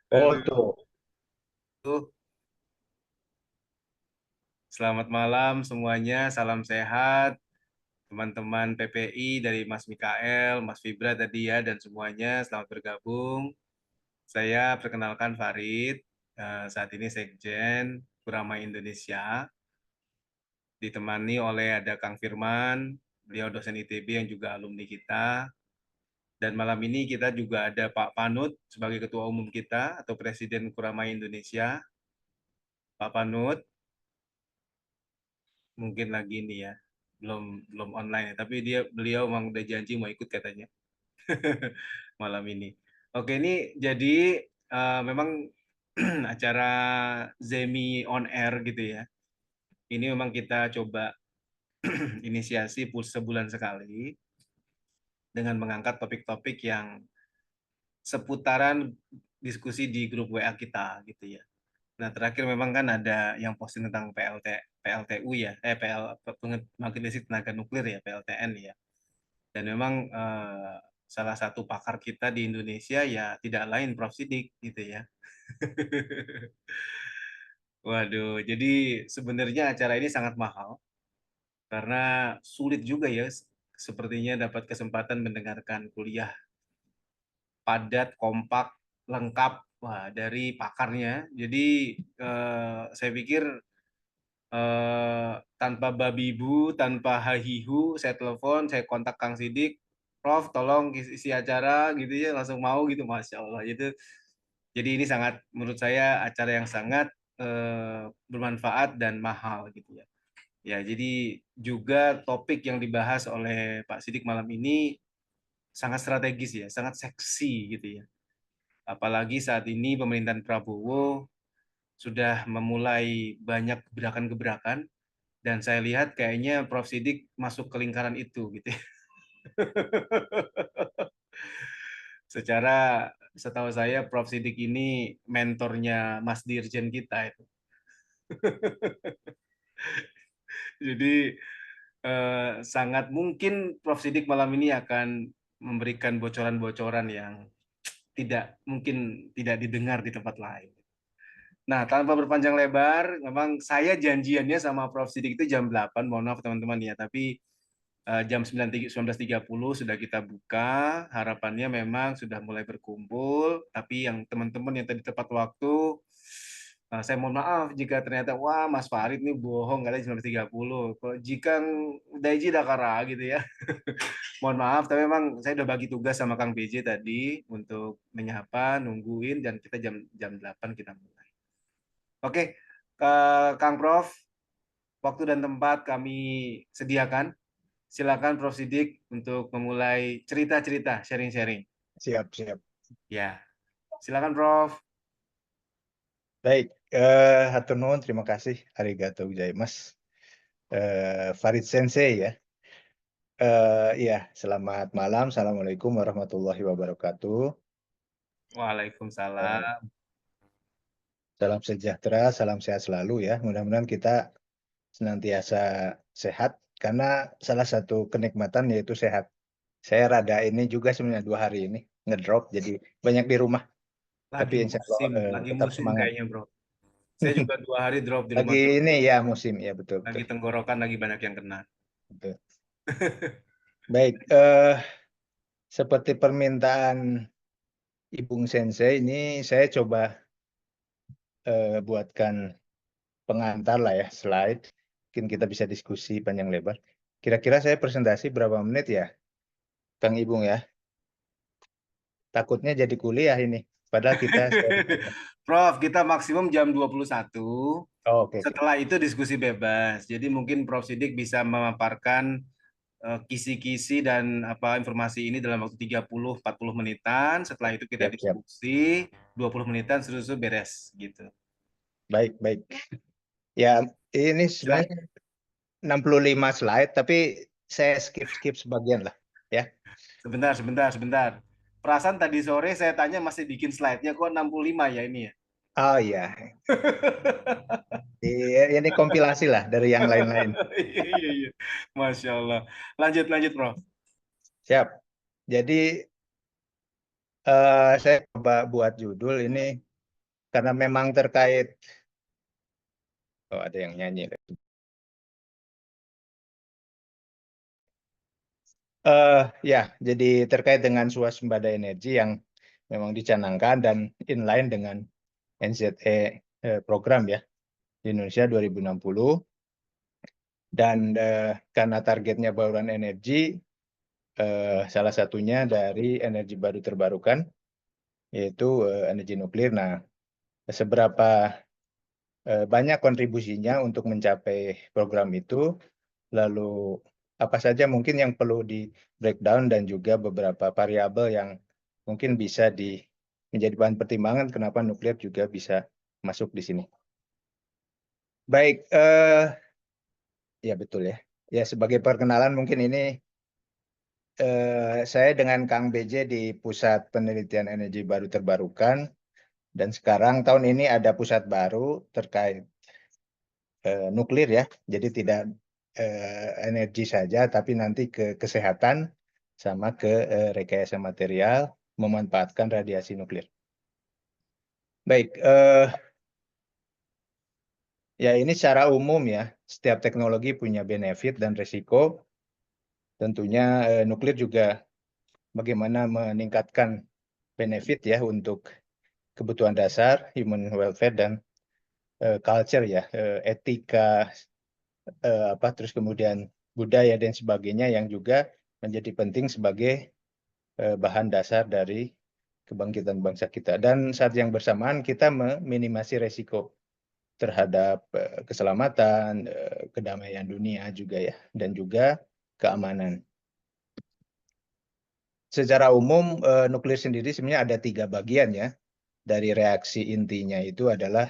Oh Halo, tuh, selamat malam semuanya. Salam sehat, teman-teman PPI dari Mas Mikael, Mas Fibra tadi ya, dan semuanya. Selamat bergabung. Saya perkenalkan Farid. Saat ini Sekjen Kurama Indonesia, ditemani oleh ada Kang Firman, beliau dosen ITB yang juga alumni kita. Dan malam ini kita juga ada Pak Panut sebagai Ketua Umum kita atau Presiden Kurama Indonesia. Pak Panut, mungkin lagi nih ya, belum belum online ya, tapi beliau memang udah janji mau ikut katanya malam ini. Oke, ini jadi memang acara Zemi on air gitu ya. Ini memang kita coba inisiasi sebulan sekali dengan mengangkat topik-topik yang seputaran diskusi di grup WA kita gitu ya. Nah, terakhir memang kan ada yang posting tentang PLTU ya, Pembangkit Listrik Tenaga Nuklir ya, PLTN ya. Dan memang salah satu pakar kita di Indonesia ya tidak lain Prof. Sidik gitu ya. Waduh, jadi sebenarnya acara ini sangat mahal karena sulit juga ya sepertinya dapat kesempatan mendengarkan kuliah padat, kompak, lengkap wah dari pakarnya. Jadi saya pikir tanpa babi bu, tanpa hahihu, saya telepon, saya kontak Kang Sidik, Prof, tolong isi acara gitu ya, langsung mau gitu, Masya Allah. Jadi ini sangat, menurut saya acara yang sangat bermanfaat dan mahal gitu ya. Ya, jadi juga topik yang dibahas oleh Pak Sidik malam ini sangat strategis ya, sangat seksi gitu ya. Apalagi saat ini pemerintahan Prabowo sudah memulai banyak gebrakan-gebrakan dan saya lihat kayaknya Prof. Sidik masuk ke lingkaran itu gitu ya. Secara setahu saya Prof. Sidik ini mentornya Mas Dirjen kita itu. Jadi sangat mungkin Prof. Sidik malam ini akan memberikan bocoran-bocoran yang tidak mungkin tidak didengar di tempat lain. Nah, tanpa berpanjang lebar, memang saya janjiannya sama Prof. Sidik itu jam 8, mohon maaf teman-teman ya, tapi jam 19.30 sudah kita buka. Harapannya memang sudah mulai berkumpul, tapi yang teman-teman yang tadi tepat waktu, saya mohon maaf jika ternyata wah Mas Farid nih bohong katanya 19.30. Kalau jika Daiji Dakara gitu ya. Mohon maaf, tapi memang saya udah bagi tugas sama Kang BJ tadi untuk menyapa, nungguin dan kita jam jam 8 kita mulai. Oke, Kang Prof, waktu dan tempat kami sediakan. Silakan Prof. Sidik untuk memulai cerita-cerita, sharing-sharing. siap, siap. Ya, silakan Prof. Baik, hatur nuhun, terima kasih. Arigato gozaimasu. Farid Sensei ya. Ya, selamat malam. Assalamualaikum warahmatullahi wabarakatuh. Eh, Waalaikumsalam. Salam sejahtera, salam sehat selalu ya. Mudah-mudahan kita senantiasa sehat karena salah satu kenikmatan yaitu sehat. Saya rada ini juga sebenarnya 2 hari ini ngedrop, jadi banyak di rumah. Tapi insya Allah Lagi tetap musim semangat. kayaknya Bro. Saya juga 2 hari drop di rumah Lagi terus. ini ya musim ya, betul Lagi betul. tenggorokan, lagi banyak yang kena. Betul. Baik, seperti permintaan Ibung Sensei ini saya coba buatkan pengantar lah ya, slide. Mungkin kita bisa diskusi panjang lebar. Kira-kira saya presentasi berapa menit ya, Kang Ibung ya? Takutnya jadi kuliah ini. Padahal kita sharing. Prof, kita maksimum jam 21. Oh, oke, oke. Setelah itu diskusi bebas. Jadi mungkin Prof. Sidik bisa memaparkan kisi-kisi dan apa informasi ini dalam waktu 30-40 menitan. Setelah itu kita Siap, siap. diskusi 20 menitan terus beres gitu. Baik, baik. Ya, ini Silakan. sebenarnya 65 slide, tapi saya skip-skip sebagian lah. Ya. Sebentar, sebentar, sebentar. Perasaan tadi sore saya tanya masih bikin slide-nya kok 65 ya ini ya. Oh iya, ini kompilasi lah dari yang lain-lain. Iya, iya, iya. Masya Allah. Lanjut, lanjut, Prof. Siap. Jadi saya coba buat judul ini karena memang terkait ada yang nyanyi. Ya, jadi terkait dengan swasembada energi yang memang dicanangkan dan inline dengan NZE program ya di Indonesia 2060, dan karena targetnya bauran energi, salah satunya dari energi baru terbarukan, yaitu energi nuklir. Nah, seberapa banyak kontribusinya untuk mencapai program itu, lalu apa saja mungkin yang perlu di breakdown, dan juga beberapa variabel yang mungkin bisa menjadi bahan pertimbangan kenapa nuklir juga bisa masuk di sini. Baik, ya betul ya. Ya, sebagai perkenalan mungkin ini saya dengan Kang BJ di Pusat Penelitian Energi Baru Terbarukan, dan sekarang tahun ini ada pusat baru terkait nuklir ya. Jadi tidak energi saja, tapi nanti ke kesehatan sama ke rekayasa material memanfaatkan radiasi nuklir. Baik, ya ini secara umum ya, setiap teknologi punya benefit dan resiko. Tentunya nuklir juga bagaimana meningkatkan benefit ya untuk kebutuhan dasar, human welfare, dan culture ya, etika, terus kemudian budaya dan sebagainya, yang juga menjadi penting sebagai bahan dasar dari kebangkitan bangsa kita. Dan saat yang bersamaan kita meminimasi resiko terhadap keselamatan, kedamaian dunia juga ya, dan juga keamanan. Secara umum nuklir sendiri sebenarnya ada 3 bagian ya. Dari reaksi intinya itu adalah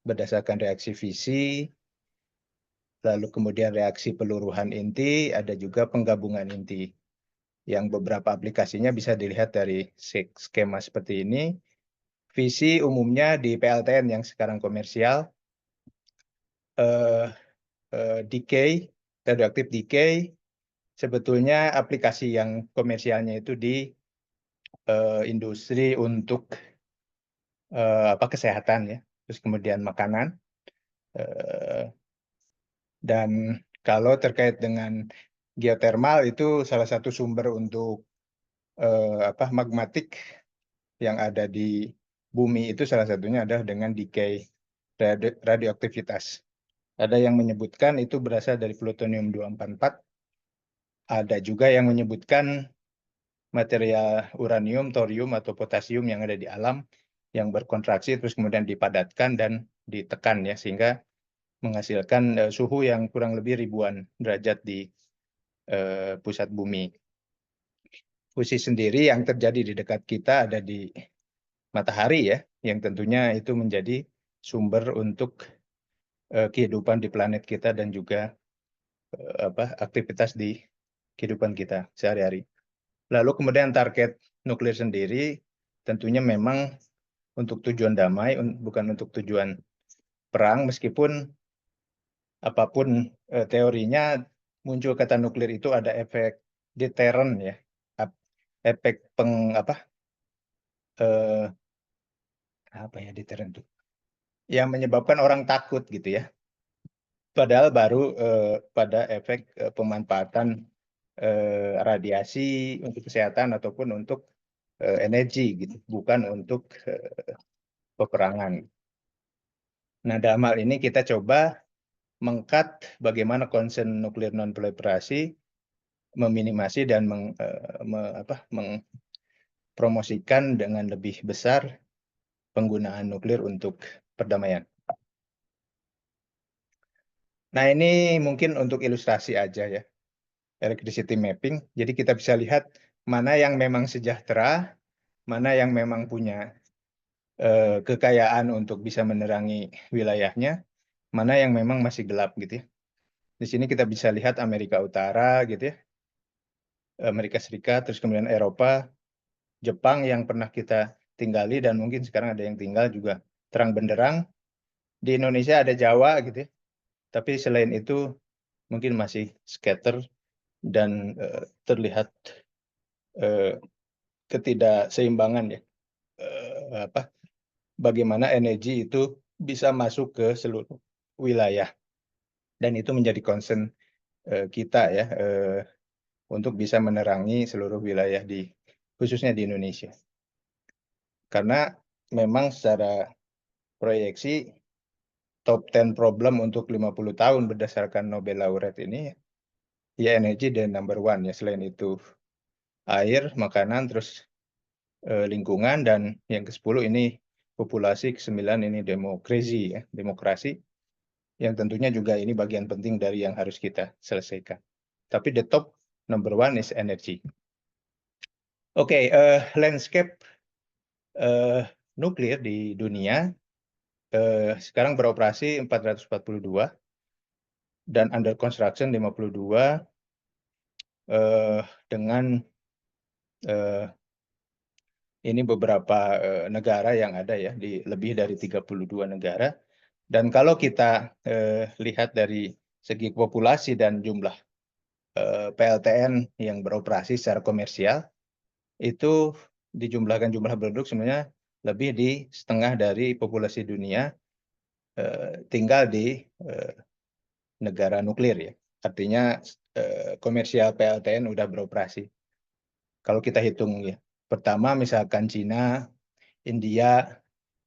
berdasarkan reaksi fisi, lalu kemudian reaksi peluruhan inti, ada juga penggabungan inti, yang beberapa aplikasinya bisa dilihat dari skema seperti ini. Fisi umumnya di PLTN yang sekarang komersial, eh, decay, radioaktif decay, sebetulnya aplikasi yang komersialnya itu di industri untuk kesehatan ya, terus kemudian makanan, dan kalau terkait dengan geotermal itu salah satu sumber untuk magmatik yang ada di bumi, itu salah satunya adalah dengan decay radioaktivitas. Ada yang menyebutkan itu berasal dari plutonium 244, ada juga yang menyebutkan material uranium, thorium, atau potasium yang ada di alam yang berkontraksi terus kemudian dipadatkan dan ditekan ya, sehingga menghasilkan suhu yang kurang lebih ribuan derajat di pusat bumi. Fusi sendiri yang terjadi di dekat kita ada di matahari ya, yang tentunya itu menjadi sumber untuk kehidupan di planet kita dan juga aktivitas di kehidupan kita sehari-hari. Lalu kemudian target nuklir sendiri tentunya memang untuk tujuan damai, bukan untuk tujuan perang, meskipun apapun teorinya, muncul kata nuklir itu ada efek deterrent ya, efek deterrent itu, yang menyebabkan orang takut gitu ya. Padahal baru pada efek pemanfaatan radiasi untuk kesehatan ataupun untuk energi gitu, bukan untuk peperangan. Nah, dalam hal ini kita coba mengkat bagaimana concern nuklir non-proliferasi, meminimasi dan mempromosikan dengan lebih besar penggunaan nuklir untuk perdamaian. Nah, ini mungkin untuk ilustrasi aja ya, electricity mapping. Jadi kita bisa lihat mana yang memang sejahtera, mana yang memang punya kekayaan untuk bisa menerangi wilayahnya, mana yang memang masih gelap gitu ya. Di sini kita bisa lihat Amerika Utara gitu ya, Amerika Serikat, terus kemudian Eropa, Jepang yang pernah kita tinggali dan mungkin sekarang ada yang tinggal juga terang benderang. Di Indonesia ada Jawa gitu ya, tapi selain itu mungkin masih scatter dan terlihat ketidakseimbangan ya, bagaimana energi itu bisa masuk ke seluruh wilayah, dan itu menjadi concern kita ya, untuk bisa menerangi seluruh wilayah khususnya di Indonesia. Karena memang secara proyeksi top 10 problem untuk 50 tahun berdasarkan Nobel laureate ini, ya energi the number one ya, selain itu air, makanan, terus lingkungan, dan yang ke-10 ini populasi, ke-9 ini demokrasi ya, demokrasi, yang tentunya juga ini bagian penting dari yang harus kita selesaikan. Tapi the top number one is energy. Oke, landscape nuklir di dunia sekarang beroperasi 442 dan under construction 52 dengan ini beberapa negara yang ada ya, di lebih dari 32 negara. Dan kalau kita lihat dari segi populasi dan jumlah PLTN yang beroperasi secara komersial, itu dijumlahkan jumlah penduduk sebenarnya lebih di setengah dari populasi dunia tinggal di negara nuklir ya. Artinya komersial PLTN udah beroperasi. Kalau kita hitung ya, pertama misalkan Cina, India,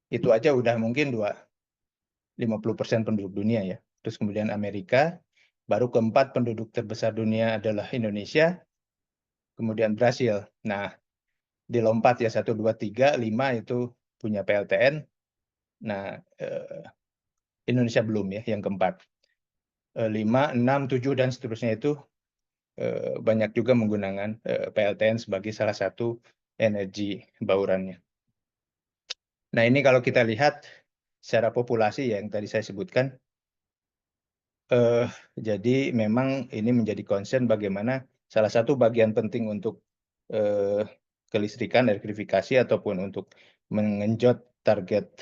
itu aja udah mungkin 50% penduduk dunia ya. Terus kemudian Amerika, baru keempat penduduk terbesar dunia adalah Indonesia, kemudian Brasil. Nah, dilompat ya 1, 2, 3, 5 itu punya PLTN. Nah, Indonesia belum ya yang keempat. 5, 6, 7 dan seterusnya itu banyak juga menggunakan PLTN sebagai salah satu energi baurannya. Nah, ini kalau kita lihat secara populasi yang tadi saya sebutkan, jadi memang ini menjadi concern bagaimana salah satu bagian penting untuk kelistrikan, elektrifikasi, ataupun untuk mengenjot target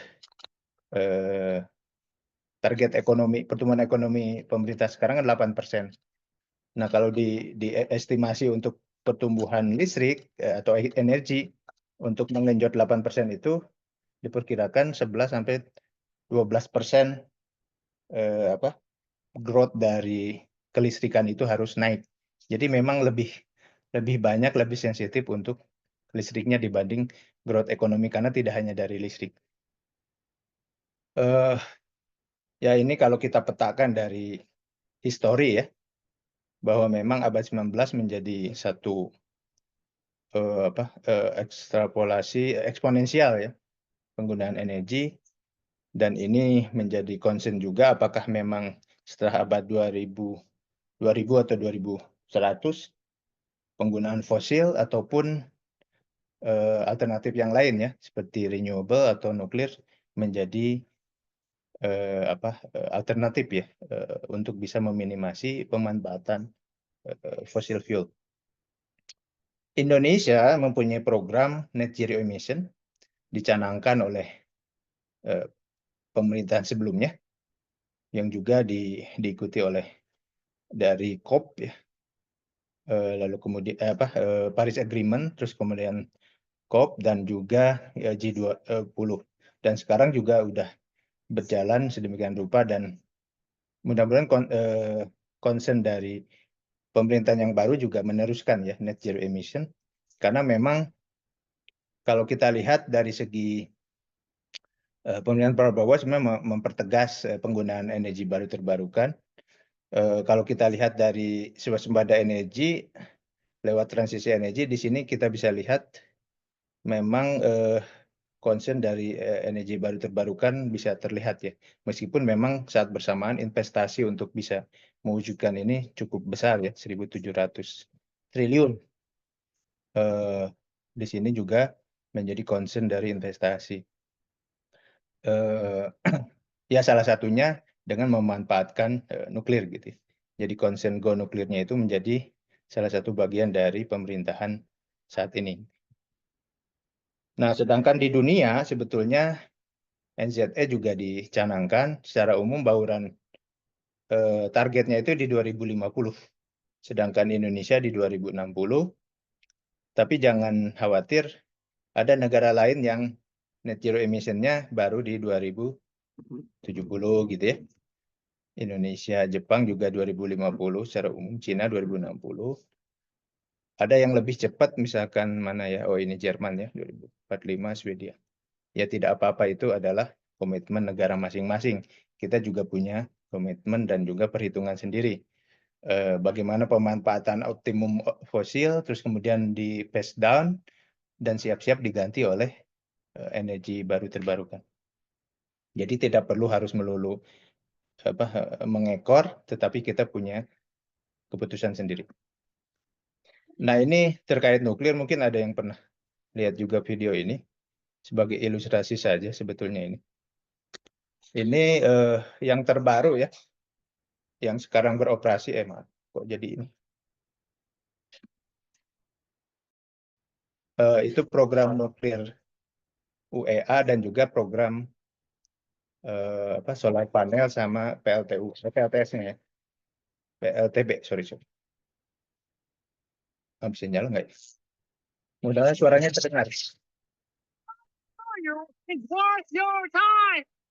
ekonomi, pertumbuhan ekonomi pemerintah sekarang kan 8%. Nah, kalau diestimasi untuk pertumbuhan listrik atau energi untuk mengenjot 8% itu diperkirakan 11 sampai 12% growth dari kelistrikan itu harus naik. Jadi memang lebih banyak, lebih sensitif untuk listriknya dibanding growth ekonomi, karena tidak hanya dari listrik. Ya ini kalau kita petakan dari histori ya, bahwa memang abad 19 menjadi satu ekstrapolasi eksponensial ya penggunaan energi, dan ini menjadi concern juga apakah memang setelah abad 2000 atau 2100 penggunaan fosil ataupun alternatif yang lain ya, seperti renewable atau nuklir menjadi alternatif ya untuk bisa meminimasi pemanfaatan fossil fuel. Indonesia mempunyai program net zero emission dicanangkan oleh pemerintahan sebelumnya, yang juga diikuti oleh dari COP ya, lalu kemudian Paris Agreement, terus kemudian COP, dan juga G20. Dan sekarang juga udah berjalan sedemikian rupa, dan mudah-mudahan concern dari pemerintahan yang baru juga meneruskan ya net zero emission, karena memang kalau kita lihat dari segi pemerintahan Prabowo sebenarnya mempertegas penggunaan energi baru terbarukan. Kalau kita lihat dari swasembada energi lewat transisi energi, di sini kita bisa lihat memang concern dari energi baru terbarukan bisa terlihat ya. Meskipun memang saat bersamaan investasi untuk bisa mewujudkan ini cukup besar ya, 1.700 triliun. Di sini juga menjadi concern dari investasi. Ya salah satunya dengan memanfaatkan nuklir gitu. Jadi concern go nuklirnya itu menjadi salah satu bagian dari pemerintahan saat ini. Nah, sedangkan di dunia sebetulnya NZE juga dicanangkan secara umum bauran targetnya itu di 2050, sedangkan Indonesia di 2060. Tapi jangan khawatir, ada negara lain yang net zero emission-nya baru di 2070 gitu ya. Indonesia, Jepang juga 2050 secara umum, Cina 2060. Ada yang lebih cepat misalkan mana ya? Oh ini Jerman ya, 2045 Swedia. Ya tidak apa-apa, itu adalah komitmen negara masing-masing. Kita juga punya komitmen dan juga perhitungan sendiri. Bagaimana pemanfaatan optimum fosil, terus kemudian di pace down, dan siap-siap diganti oleh energi baru terbarukan. Jadi tidak perlu harus melulu mengekor, tetapi kita punya keputusan sendiri. Nah ini terkait nuklir, mungkin ada yang pernah lihat juga video ini, sebagai ilustrasi saja sebetulnya ini. Ini yang terbaru ya, yang sekarang beroperasi, maaf, kok jadi ini. Itu program nuklir UEA dan juga program solar panel sama PLTU, PLTS-nya ya, PLTB, sorry. Bisa nyala nggak ya? Mudah-mudahan suaranya terdengar.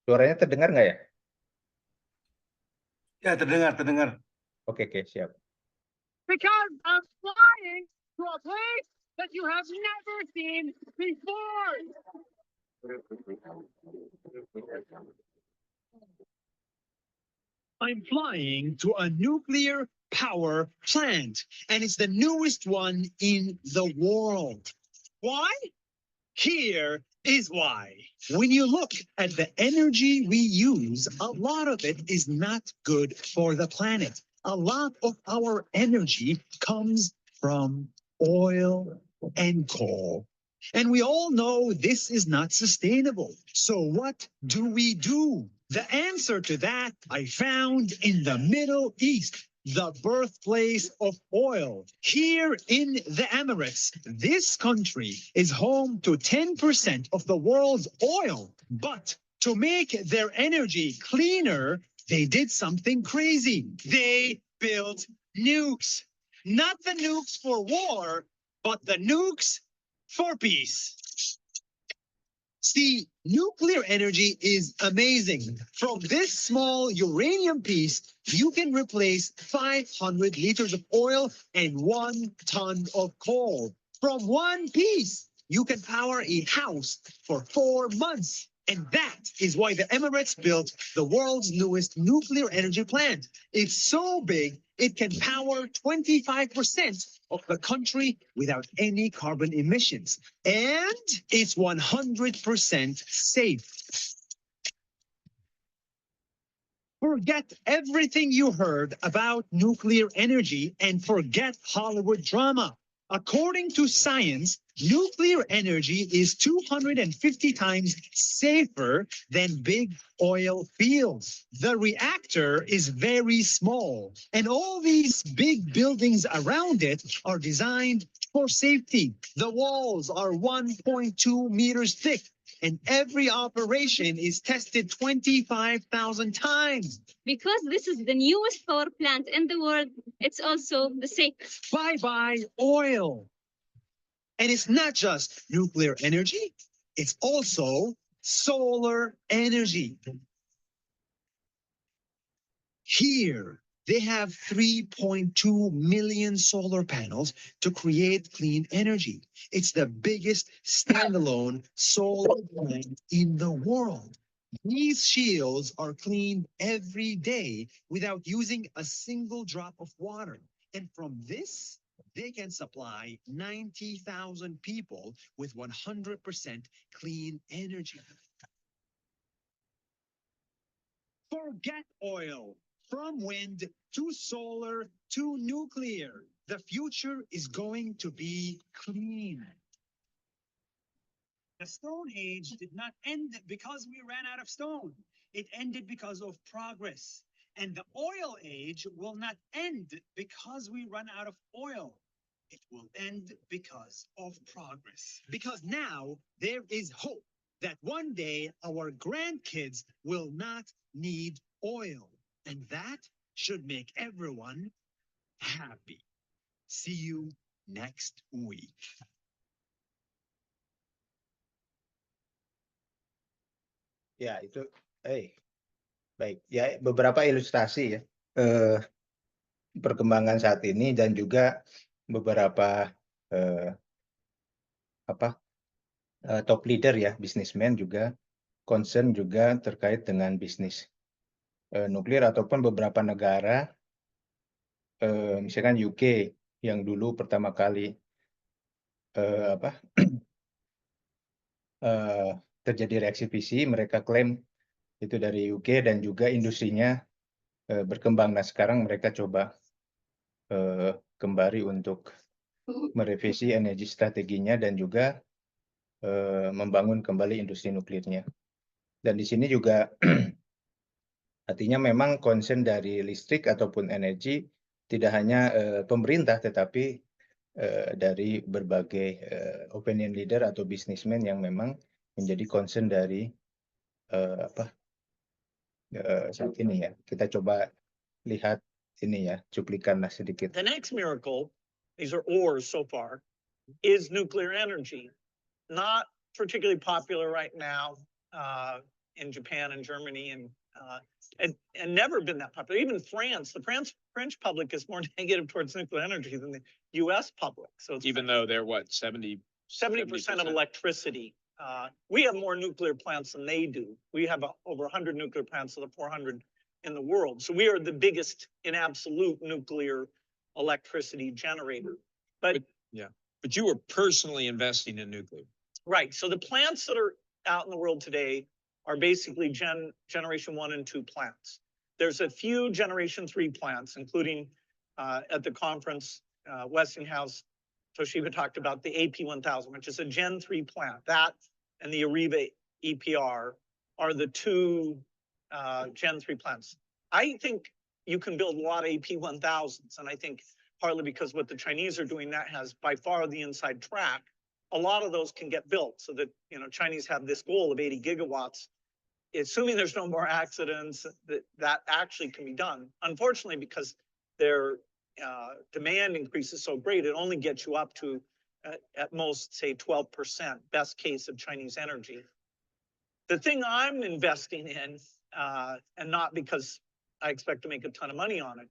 Suaranya terdengar nggak ya? Ya, terdengar, terdengar. Oke, siap. Because I'm flying to a place that you have never seen before. I'm flying to a nuclear power plant, and it's the newest one in the world. Why? Here is why. When you look at the energy we use, a lot of it is not good for the planet. A lot of our energy comes from oil and coal. And we all know this is not sustainable. So what do? The answer to that I found in the Middle East, the birthplace of oil. Here in the Emirates, this country is home to 10% of the world's oil. But to make their energy cleaner, they did something crazy. They built nukes. Not the nukes for war, but the nukes for peace. See, nuclear energy is amazing. From this small uranium piece, you can replace 500 liters of oil and 1 ton of coal. From one piece, you can power a house for 4 months. And that is why the Emirates built the world's newest nuclear energy plant. It's so big, it can power 25% of the country without any carbon emissions. And it's 100% safe. Forget everything you heard about nuclear energy and forget Hollywood drama. According to science, nuclear energy is 250 times safer than big oil fields. The reactor is very small, and all these big buildings around it are designed for safety. The walls are 1.2 meters thick, and every operation is tested 25,000 times. Because this is the newest power plant in the world, it's also the safest. Bye-bye oil. And it's not just nuclear energy, it's also solar energy. Here, they have 3.2 million solar panels to create clean energy. It's the biggest standalone solar plant in the world. These shields are cleaned every day without using a single drop of water. And from this, they can supply 90,000 people with 100% clean energy. Forget oil. From wind to solar to nuclear, the future is going to be clean. The Stone Age did not end because we ran out of stone. It ended because of progress. And the Oil Age will not end because we run out of oil. It will end because of progress. Because now there is hope that one day our grandkids will not need oil. And that should make everyone happy. See you next week. Ya itu, baik. Ya beberapa ilustrasi ya, eh, perkembangan saat ini dan juga beberapa eh, apa top leader ya, bisnismen juga concern juga terkait dengan bisnis nuklir ataupun beberapa negara, misalkan UK yang dulu pertama kali apa eh, terjadi reaksi fisi, mereka klaim itu dari UK dan juga industrinya berkembang. Nah sekarang mereka coba kembali untuk merevisi energi strateginya dan juga membangun kembali industri nuklirnya. Dan di sini juga artinya memang concern dari listrik ataupun energi tidak hanya pemerintah, tetapi dari berbagai opinion leader atau businessman yang memang menjadi concern dari saat ini ya. Kita coba lihat ini ya, cuplikan lah sedikit. The next miracle, these are ores so far, is nuclear energy. Not particularly popular right now in Japan and Germany, and never been that popular. Even France, the French public is more negative towards nuclear energy than the U.S. public. So it's Even though they're what, 70% 70% of electricity. We have more nuclear plants than they do. We have over 100 nuclear plants of the 400 in the world. So we are the biggest in absolute nuclear electricity generator. But But you were personally investing in nuclear. right, so the plants that are out in the world today are basically generation 1 and 2 plants. There's a few generation 3 plants, including at the conference, Westinghouse, Toshiba talked about the AP1000, which is a Gen 3 plant. That and the Ariba EPR are the two Gen 3 plants. I think you can build a lot of AP1000s, and I think partly because what the Chinese are doing, that has by far the inside track. A lot of those can get built so that, you know, Chinese have this goal of 80 gigawatts. Assuming there's no more accidents, that actually can be done. Unfortunately, because their demand increases so great, it only gets you up to at most, say, 12%, best case of Chinese energy. The thing I'm investing in, and not because I expect to make a ton of money on it,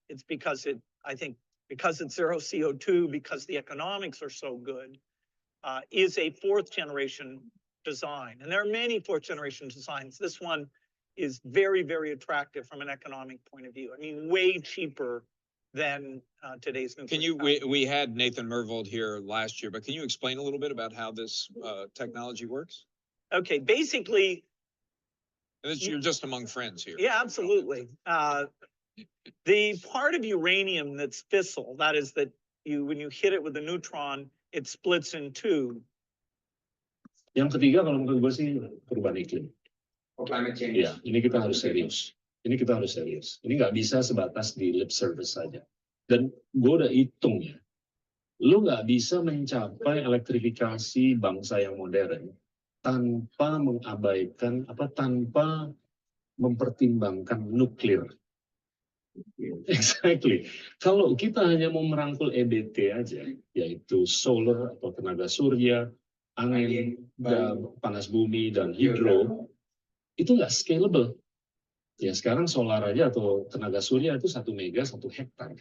it's because I think because it's zero CO2, because the economics are so good, is a 4th generation design. And there are many 4th generation designs. This one is very, very attractive from an economic point of view. I mean, way cheaper than today's nuclear. Can you, we had Nathan Mervold here last year, but can you explain a little bit about how this technology works? Okay, basically, You're just among friends here. yeah, absolutely. The part of uranium that's fissile, that is that when you hit it with a neutron, it splits in two. Yang ketiga kalau menurut gue sih perubahan iklim. Climate change. Iya, ini kita harus serius. Ini nggak bisa sebatas di lip service saja. Dan gue udah hitung ya, lu nggak bisa mencapai elektrifikasi bangsa yang modern tanpa mengabaikan tanpa mempertimbangkan nuklir. Exactly. Kalau kita hanya mau merangkul EBT aja, yaitu solar atau tenaga surya, angin, dan panas bumi dan hidro, itu nggak scalable. Ya sekarang solar aja atau tenaga surya itu 1 mega 1 hektar.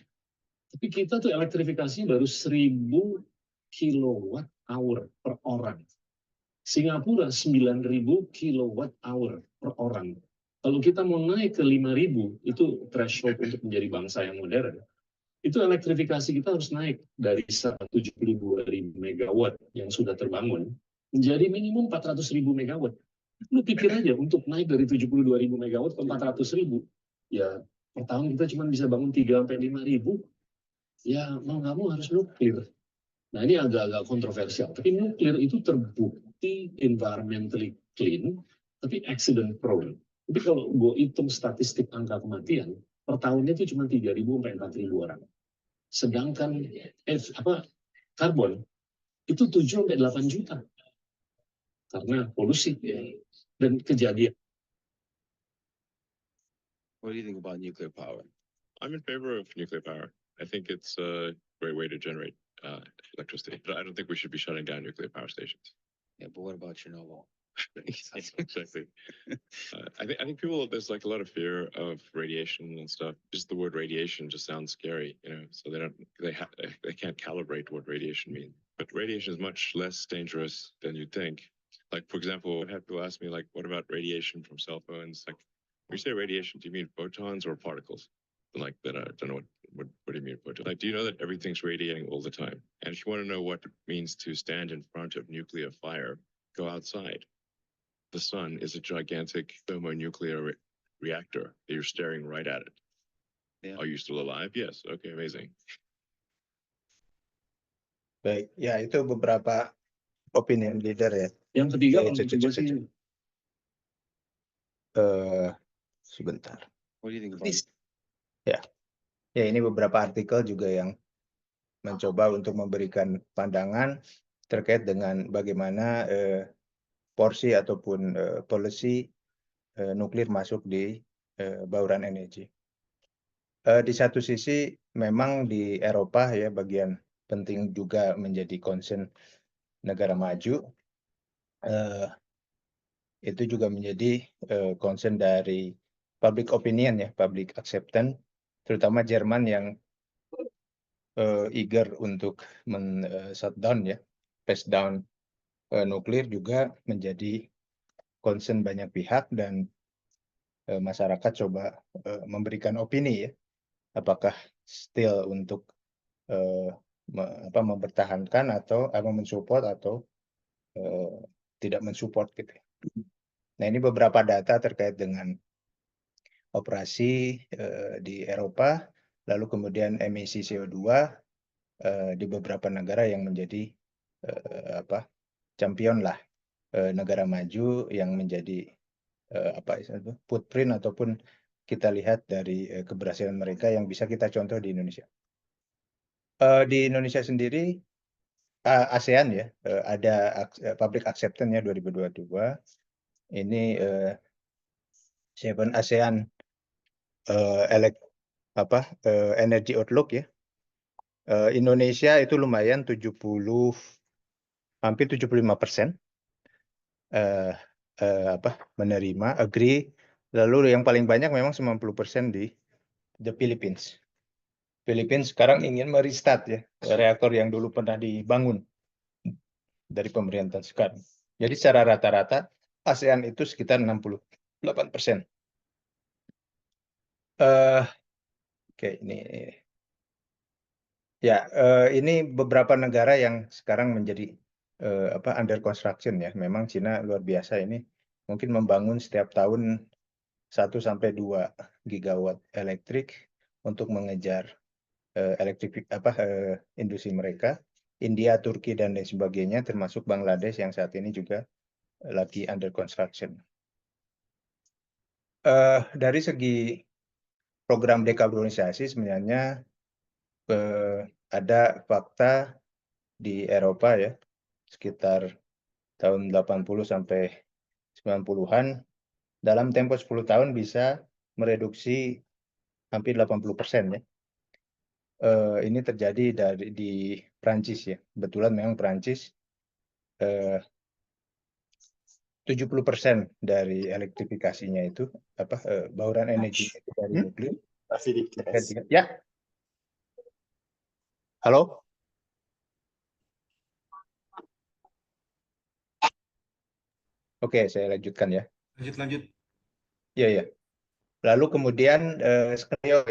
Tapi kita tuh elektrifikasi baru 1000 kilowatt hour per orang. Singapura 9000 kilowatt hour per orang. Kalau kita mau naik ke 5000, itu threshold untuk menjadi bangsa yang modern. Itu elektrifikasi kita harus naik dari 172.000 megawatt yang sudah terbangun menjadi minimum 400.000 megawatt. Lu pikir aja untuk naik dari 72.000 megawatt ke 400.000, ya per tahun kita cuma bisa bangun 3-5.000. Ya mau nggak mau harus nuklir. Nah ini agak-agak kontroversial. Tapi nuklir itu terbukti environmentally clean, tapi accident prone. Tapi kalau gue hitung statistik angka kematian, per tahunnya itu cuma 3.000 sampai 4.000 orang. Sedangkan karbon itu 7 sampai 8 juta. Karena polusi dan kejadian. What do you think about nuclear power? I'm in favor of nuclear power. I think it's a great way to generate electricity, but I don't think we should be shutting down nuclear power stations. Yeah, but what about Chernobyl? Yes, exactly. I think people, there's like a lot of fear of radiation and stuff. Just the word radiation just sounds scary, you know, so they can't calibrate what radiation means. But radiation is much less dangerous than you'd think. Like, for example, I have people ask me, like, what about radiation from cell phones? Like, when you say radiation, do you mean photons or particles? Like that, I don't know what do you mean photons? Like, do you know that everything's radiating all the time? And if you want to know what it means to stand in front of nuclear fire, go outside. The sun is a gigantic thermonuclear reactor. You're staring right at it. Yeah. Are you still alive? Yes. Okay, amazing. Baik, ya itu beberapa opinion leader ya. Yang ketiga, Ya, menurut cucu, gue cucu. sih, Sebentar. What do you think about Please. Ya, ini beberapa artikel juga yang mencoba untuk memberikan pandangan terkait dengan bagaimana porsi ataupun policy nuklir masuk di bauran energi. Di satu sisi memang di Eropa ya bagian penting juga menjadi concern negara maju. Itu juga menjadi concern dari public opinion ya, public acceptance, terutama Jerman yang eager untuk shutdown ya, pace down nuklir juga menjadi concern banyak pihak dan masyarakat coba memberikan opini ya, apakah still untuk mempertahankan atau mensupport atau tidak mensupport gitu. Nah ini beberapa data terkait dengan operasi di Eropa, lalu kemudian emisi CO2 di beberapa negara yang menjadi champion lah negara maju yang menjadi footprint ataupun kita lihat dari keberhasilan mereka yang bisa kita contoh di Indonesia. Di Indonesia sendiri ASEAN ya ada public acceptance-nya 2022. Ini 7 ASEAN energy outlook ya. Indonesia itu lumayan hampir 75% menerima, agree. Lalu yang paling banyak memang 90% di the Philippines. Philippines sekarang ingin merestart ya reaktor yang dulu pernah dibangun dari pemerintahan sekarang. Jadi secara rata-rata ASEAN itu sekitar 68%. Oke, ini ya ini beberapa negara yang sekarang menjadi under construction ya. Memang Cina luar biasa ini mungkin membangun setiap tahun 1 sampai 2 gigawatt elektrik untuk mengejar industri mereka. India, Turki dan lain sebagainya termasuk Bangladesh yang saat ini juga lagi under construction. Dari segi program dekarbonisasi sebenarnya ada fakta di Eropa ya, sekitar tahun 80 sampai 90-an, dalam tempo 10 tahun bisa mereduksi hampir 80% ya. Ini terjadi di Prancis ya, kebetulan memang Prancis 70% dari elektrifikasinya itu bauran energi itu dari nuklir. Ya. Halo? Oke, saya lanjutkan ya. Lanjut. Iya. Lalu kemudian skenario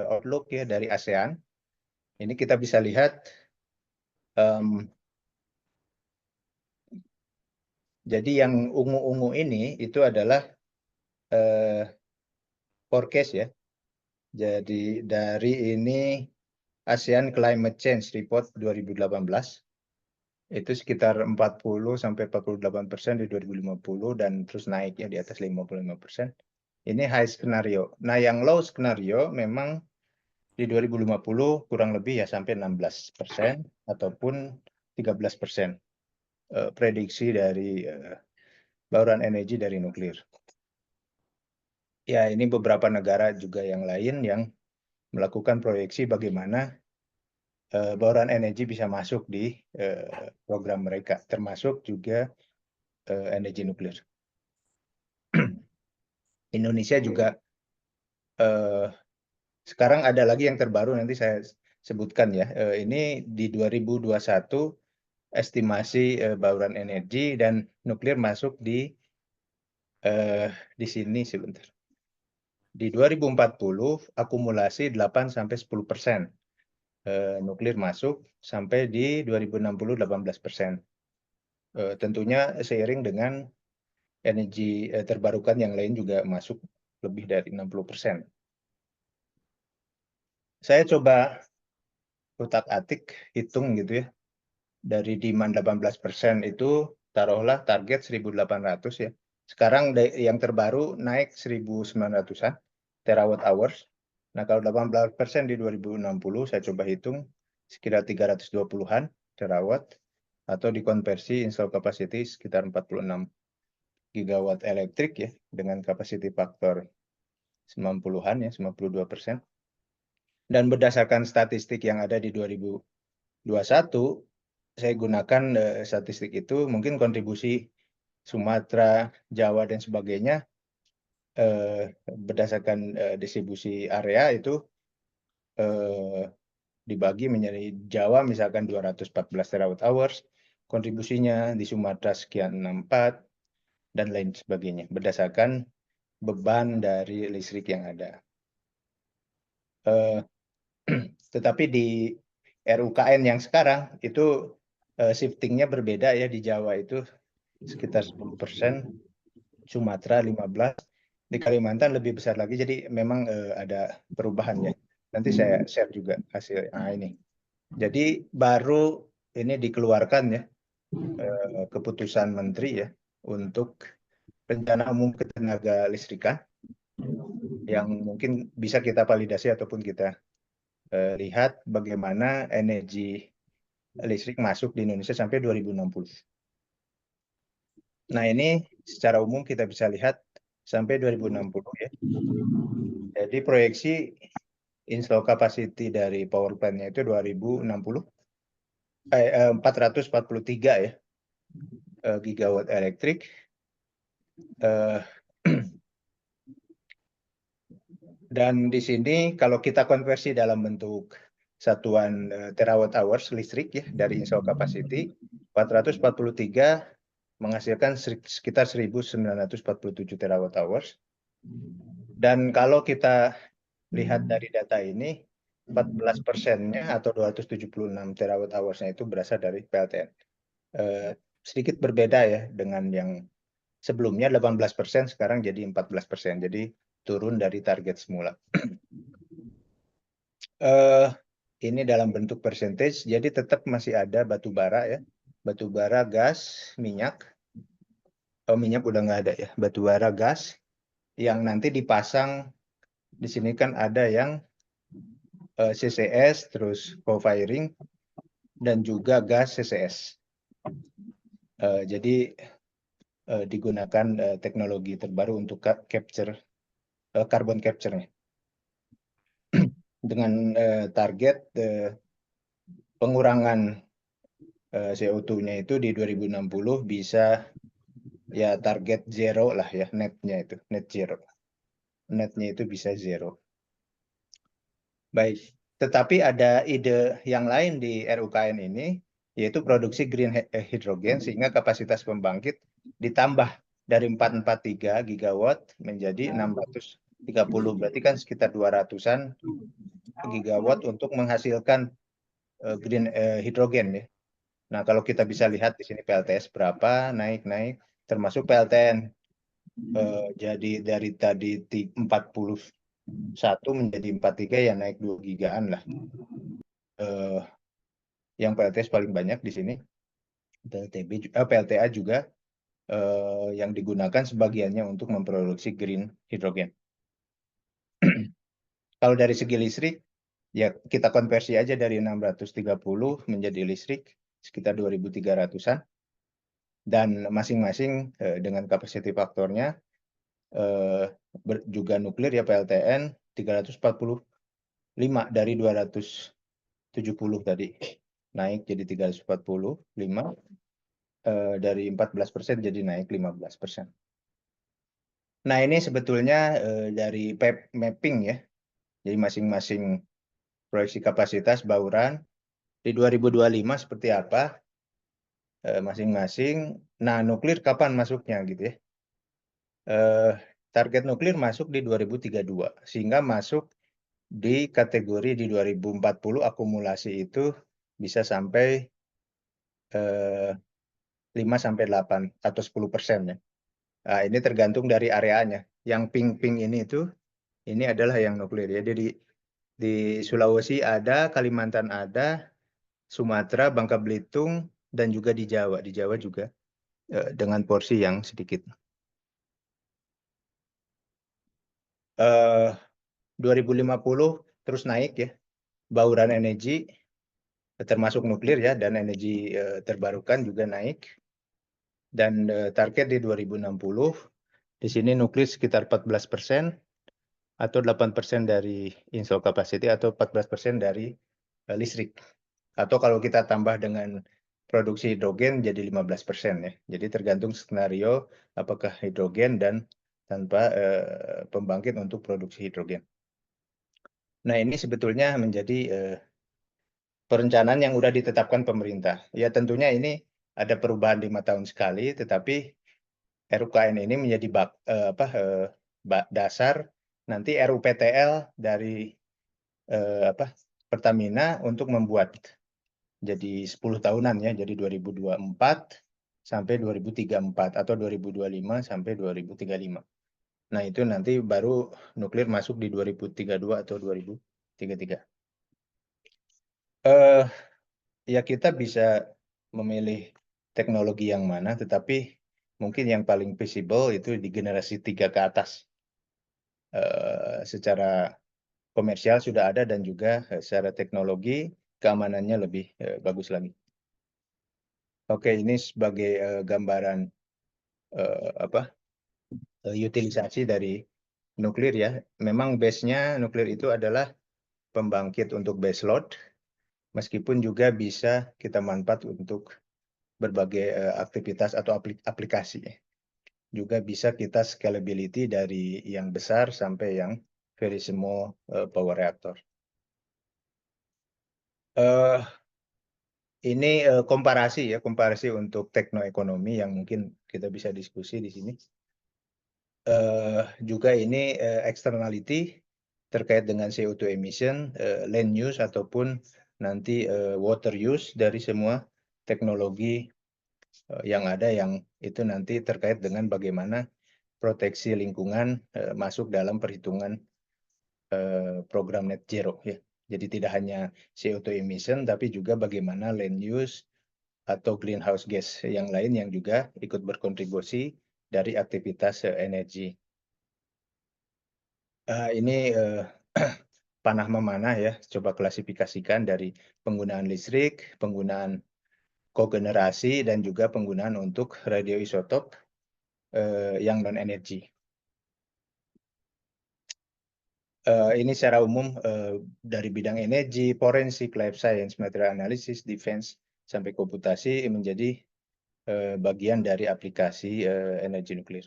outlook ya dari ASEAN. Ini kita bisa lihat jadi yang ungu-ungu ini itu adalah forecast ya. Jadi dari ini ASEAN Climate Change Report 2018 itu sekitar 40 sampai 48% di 2050 dan terus naik ya di atas 55%. Ini high skenario. Nah, yang low skenario memang di 2050 kurang lebih ya sampai 16% ataupun 13% prediksi dari bauran energi dari nuklir. Ya, ini beberapa negara juga yang lain yang melakukan proyeksi bagaimana bauran energi bisa masuk di program mereka, termasuk juga energi nuklir. Indonesia juga sekarang ada lagi yang terbaru, nanti saya sebutkan ya. Ini di 2021 estimasi bauran energi dan nuklir masuk di sini sebentar. Di 2040 akumulasi 8-10%. Nuklir masuk sampai di 2060 18%. Tentunya seiring dengan energi terbarukan yang lain juga masuk lebih dari 60%. Saya coba utak-atik hitung gitu ya. Dari demand 18% itu taruhlah target 1.800 ya. Sekarang yang terbaru naik 1.900-an terawatt hours. Nah, kalau 18% di 2060 saya coba hitung sekitar 320-an terawatt atau dikonversi install capacity sekitar 46 gigawatt elektrik ya dengan capacity factor 90-an ya, 92%. Dan berdasarkan statistik yang ada di 2021, saya gunakan statistik itu, mungkin kontribusi Sumatera, Jawa, dan sebagainya berdasarkan distribusi area itu dibagi menjadi Jawa misalkan 214 terawatt hours, kontribusinya di Sumatera sekian 64, dan lain sebagainya, berdasarkan beban dari listrik yang ada. Tetapi di RUKN yang sekarang itu shiftingnya berbeda ya. Di Jawa itu sekitar 10%, Sumatera 15%, di Kalimantan lebih besar lagi. Jadi memang ada perubahan ya. Nanti saya share juga hasil ini. Jadi baru ini dikeluarkan ya keputusan Menteri ya untuk rencana umum ketenaga listrikan yang mungkin bisa kita validasi ataupun kita lihat bagaimana energi listrik masuk di Indonesia sampai 2060. Nah, ini secara umum kita bisa lihat sampai 2060 ya. Jadi proyeksi install capacity dari power plant-nya itu 443 ya gigawatt elektrik. Dan di sini kalau kita konversi dalam bentuk satuan terawatt hours listrik ya dari install capacity, 443 menghasilkan sekitar 1.947 terawatt hours. Dan kalau kita lihat dari data ini, 14%-nya atau 276 terawatt hours-nya itu berasal dari PLTN. Sedikit berbeda ya dengan yang sebelumnya 18%, sekarang jadi 14%. Jadi turun dari target semula. Ini dalam bentuk percentage, jadi tetap masih ada batu bara ya. Batu bara, gas, minyak. Minyak udah nggak ada ya. Batu bara, gas, yang nanti dipasang di sini kan ada yang CCS, terus co-firing, dan juga gas CCS. Jadi digunakan teknologi terbaru untuk capture carbon capture-nya. Dengan target pengurangan CO2-nya itu di 2060 bisa ya target zero lah ya, netnya itu, net zero. Netnya itu bisa zero. Baik, tetapi ada ide yang lain di RUKN ini, yaitu produksi green hydrogen, sehingga kapasitas pembangkit ditambah dari 443 gigawatt menjadi 630. Berarti kan sekitar 200-an gigawatt untuk menghasilkan green hydrogen ya. Nah, kalau kita bisa lihat di sini PLTS berapa, naik-naik, termasuk PLTN. Jadi dari tadi 41 menjadi 43 ya naik 2 gigaan lah. Yang PLTS paling banyak di sini. PLTA juga yang digunakan sebagiannya untuk memproduksi green hydrogen. Kalau dari segi listrik, ya kita konversi aja dari 630 menjadi listrik sekitar 2.300-an. Dan masing-masing dengan capacity faktornya juga nuklir ya PLTN 345 dari 270 tadi naik jadi 345. dari 14% jadi naik 15%. Nah, ini sebetulnya dari mapping ya. Jadi masing-masing proyeksi kapasitas bauran di 2025 seperti apa masing-masing. Nah, nuklir kapan masuknya gitu ya. Target nuklir masuk di 2032 sehingga masuk di kategori di 2040 akumulasi itu bisa sampai 5-8 atau 10% ya. Nah, ini tergantung dari areanya. Yang pink-pink ini ini adalah yang nuklir ya. Jadi di Sulawesi ada, Kalimantan ada, Sumatera, Bangka Belitung, dan juga di Jawa. Di Jawa juga dengan porsi yang sedikit. 2050 terus naik ya, bauran energi termasuk nuklir ya, dan energi terbarukan juga naik. Dan target di 2060, di sini nuklir sekitar 14%, atau 8% dari install capacity, atau 14% dari listrik. Atau kalau kita tambah dengan produksi hidrogen jadi 15% ya. Jadi tergantung skenario apakah hidrogen dan tanpa pembangkit untuk produksi hidrogen. Nah, ini sebetulnya menjadi perencanaan yang sudah ditetapkan pemerintah. Ya tentunya ini ada perubahan 5 tahun sekali, tetapi RUKN ini menjadi dasar nanti RUPTL dari Pertamina untuk membuat jadi 10 tahunan ya, jadi 2024 sampai 2034 atau 2025 sampai 2035. Nah, itu nanti baru nuklir masuk di 2032 atau 2033. Ya kita bisa memilih teknologi yang mana, tetapi mungkin yang paling visible itu di generasi 3 ke atas. Secara komersial sudah ada dan juga secara teknologi keamanannya lebih bagus lagi. Oke, ini sebagai gambaran utilisasi dari nuklir ya. Memang base-nya nuklir itu adalah pembangkit untuk base load, meskipun juga bisa kita manfaat untuk berbagai aktivitas atau aplikasi. Juga bisa kita scalability dari yang besar sampai yang very small power reactor. Ini komparasi untuk teknoekonomi yang mungkin kita bisa diskusi di sini. Juga ini externality terkait dengan CO2 emission, land use ataupun nanti water use dari semua teknologi yang ada, yang itu nanti terkait dengan bagaimana proteksi lingkungan masuk dalam perhitungan program net zero ya. Jadi tidak hanya CO2 emission, tapi juga bagaimana land use atau greenhouse gas yang lain yang juga ikut berkontribusi dari aktivitas energi. Ini panah memanah ya, coba klasifikasikan dari penggunaan listrik, penggunaan kogenerasi, dan juga penggunaan untuk radioisotop yang non-energi. Ini secara umum dari bidang energi, forensik, life science, material analysis, defense, sampai komputasi menjadi bagian dari aplikasi energi nuklir.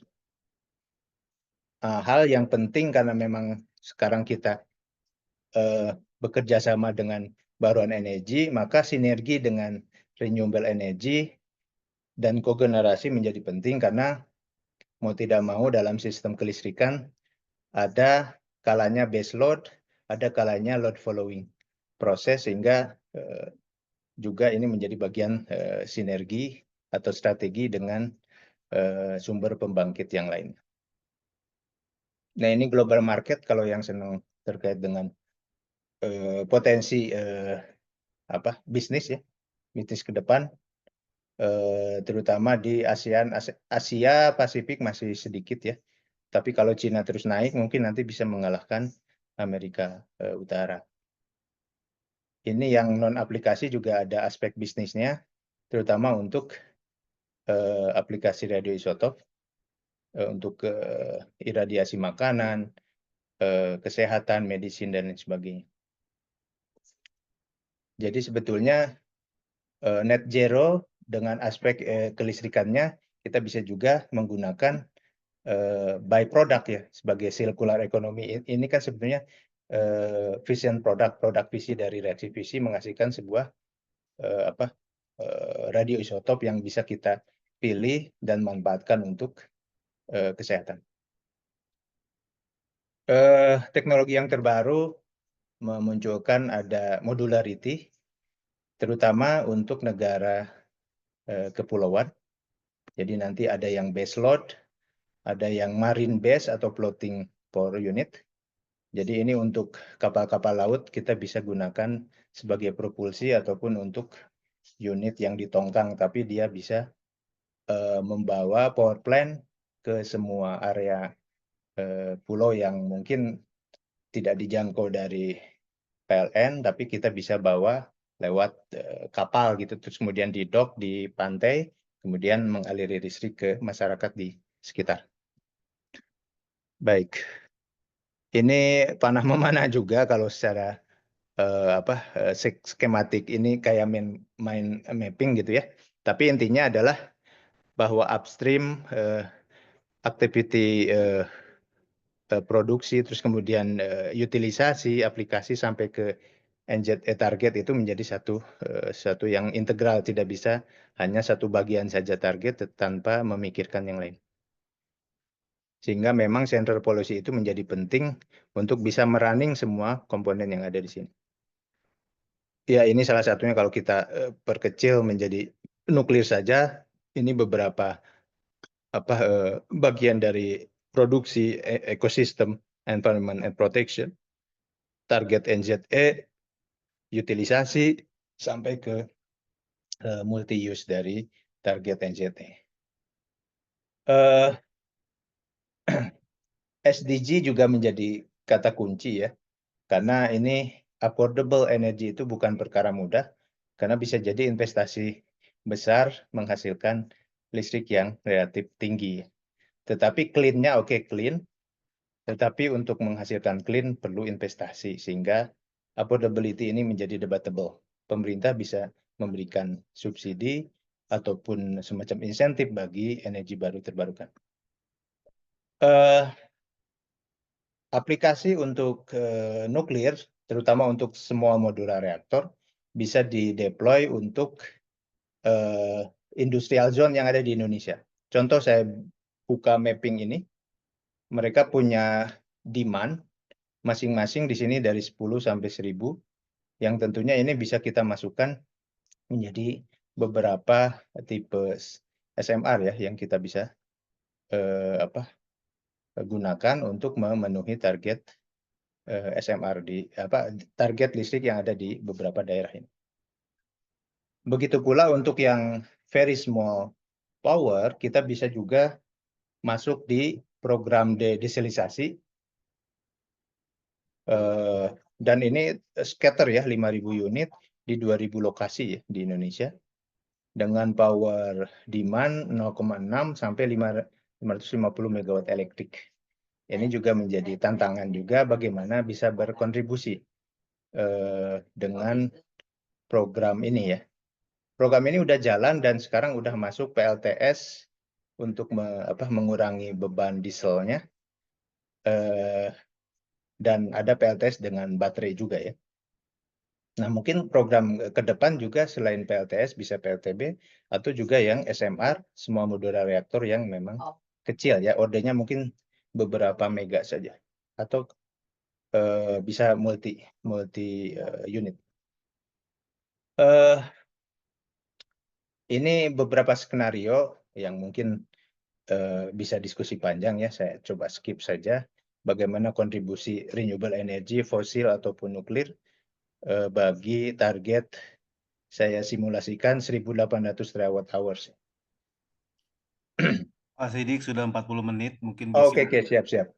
Hal yang penting karena memang sekarang kita bekerja sama dengan baruan energi, maka sinergi dengan renewable energy dan kogenerasi menjadi penting, karena mau tidak mau dalam sistem kelistrikan ada kalanya base load, ada kalanya load following proses, sehingga juga ini menjadi bagian sinergi atau strategi dengan sumber pembangkit yang lain. Nah, ini global market kalau yang senang terkait dengan potensi bisnis ya, bisnis ke depan, terutama di Asia Pasifik masih sedikit ya. Tapi kalau Cina terus naik, mungkin nanti bisa mengalahkan Amerika Utara. Ini yang non aplikasi juga ada aspek bisnisnya, terutama untuk aplikasi radioisotop, untuk iradiasi makanan, kesehatan, medisin, dan lain sebagainya. Jadi sebetulnya net zero dengan aspek kelistrikannya, kita bisa juga menggunakan byproduct ya sebagai circular economy. Ini kan sebenarnya fission produk fisi dari reaksi fisi menghasilkan sebuah radioisotop yang bisa kita pilih dan manfaatkan untuk kesehatan. Teknologi yang terbaru memunculkan ada modularity, terutama untuk negara kepulauan. Jadi nanti ada yang base load, ada yang marine base atau floating power unit. Jadi ini untuk kapal-kapal laut kita bisa gunakan sebagai propulsi ataupun untuk unit yang ditongkang, tapi dia bisa membawa power plant ke semua area pulau yang mungkin tidak dijangkau dari PLN, tapi kita bisa bawa lewat kapal gitu, terus kemudian di dock di pantai, kemudian mengaliri listrik ke masyarakat di sekitar. Baik, ini panah memanah juga kalau secara skematik ini kayak main mapping gitu ya. Tapi intinya adalah bahwa upstream activity produksi, terus kemudian utilisasi aplikasi sampai ke NZE target itu menjadi satu yang integral, tidak bisa hanya satu bagian saja target tanpa memikirkan yang lain. Sehingga memang central policy itu menjadi penting untuk bisa merunning semua komponen yang ada di sini. Ya, ini salah satunya kalau kita perkecil menjadi nuklir saja, ini beberapa bagian dari produksi ekosistem environment and protection, target NZE, utilisasi sampai ke multi use dari target NZE. SDG juga menjadi kata kunci ya, karena ini affordable energy itu bukan perkara mudah, karena bisa jadi investasi besar menghasilkan listrik yang relatif tinggi. Tetapi clean-nya oke, clean, tetapi untuk menghasilkan clean perlu investasi, sehingga affordability ini menjadi debatable. Pemerintah bisa memberikan subsidi ataupun semacam insentif bagi energi baru terbarukan. Aplikasi untuk nuklir, terutama untuk semua modular reaktor, bisa dideploy untuk industrial zone yang ada di Indonesia. Contoh saya buka mapping ini, mereka punya demand masing-masing di sini dari 10 sampai 1000, yang tentunya ini bisa kita masukkan menjadi beberapa tipe SMR ya, yang kita bisa gunakan untuk memenuhi target SMR target listrik yang ada di beberapa daerah ini. Begitu pula untuk yang very small power, kita bisa juga masuk di program dedesalisasi, dan ini scatter ya, 5.000 unit di 2.000 lokasi ya di Indonesia, dengan power demand 0,6 sampai 550 megawatt elektrik. Ini juga menjadi tantangan juga bagaimana bisa berkontribusi dengan program ini ya. Program ini udah jalan dan sekarang udah masuk PLTS untuk mengurangi beban dieselnya, dan ada PLTS dengan baterai juga ya. Nah, mungkin program ke depan juga selain PLTS bisa PLTB atau juga yang SMR, semua modular reaktor yang memang kecil ya, ordernya mungkin beberapa mega saja atau bisa multi unit. Ini beberapa skenario yang mungkin bisa diskusi panjang ya, saya coba skip saja. Bagaimana kontribusi renewable energy, fosil ataupun nuklir bagi target saya simulasikan 1.800 terawatt hours. Pak Sidik sudah 40 menit, mungkin Oke, bisa. siap.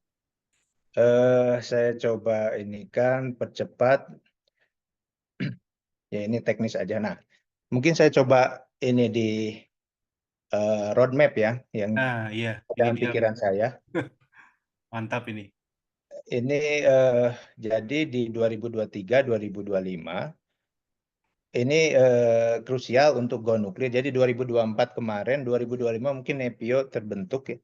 Saya coba ini kan percepat. Ya, ini teknis aja. Nah, mungkin saya coba ini di roadmap ya, yang Nah, iya, dalam ini dia. pikiran saya. Mantap ini. Ini jadi di 2023-2025 ini krusial untuk go nuklir. Jadi 2024 kemarin, 2025 mungkin NEPIO terbentuk ya.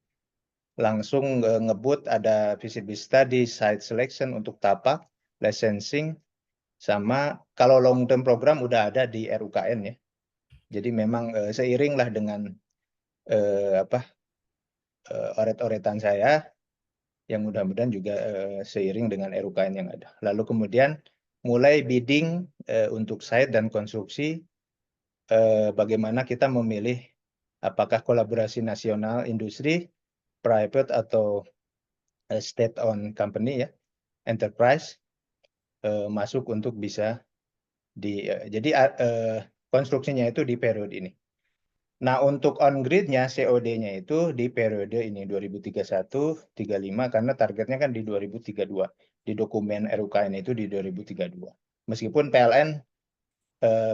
Langsung ngebut ada feasibility study, site selection untuk tapak, licensing, sama kalau long term program udah ada di RUKN ya. Jadi memang seiring lah dengan oret-oretan saya, yang mudah-mudahan juga seiring dengan RUKN yang ada. Lalu kemudian mulai bidding untuk site dan konstruksi, bagaimana kita memilih apakah kolaborasi nasional industri, private atau state owned company ya, enterprise masuk untuk bisa jadi konstruksinya itu di periode ini. Nah, untuk on grid-nya COD-nya itu di periode ini 2031-35 karena targetnya kan di 2032. Di dokumen RUKN itu di 2032. Meskipun PLN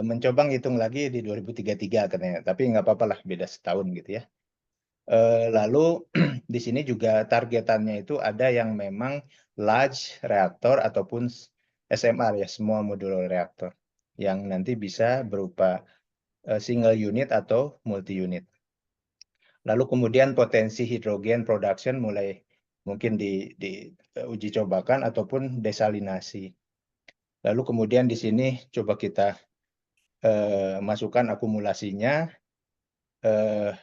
mencoba ngitung lagi di 2033 katanya, tapi nggak apa-apa lah, beda setahun gitu ya. Lalu di sini juga targetannya itu ada yang memang large reaktor ataupun SMR ya, semua modular reaktor yang nanti bisa berupa single unit atau multi unit. Lalu kemudian potensi hidrogen production mulai mungkin di uji cobakan ataupun desalinasi. Lalu kemudian di sini coba kita masukkan akumulasinya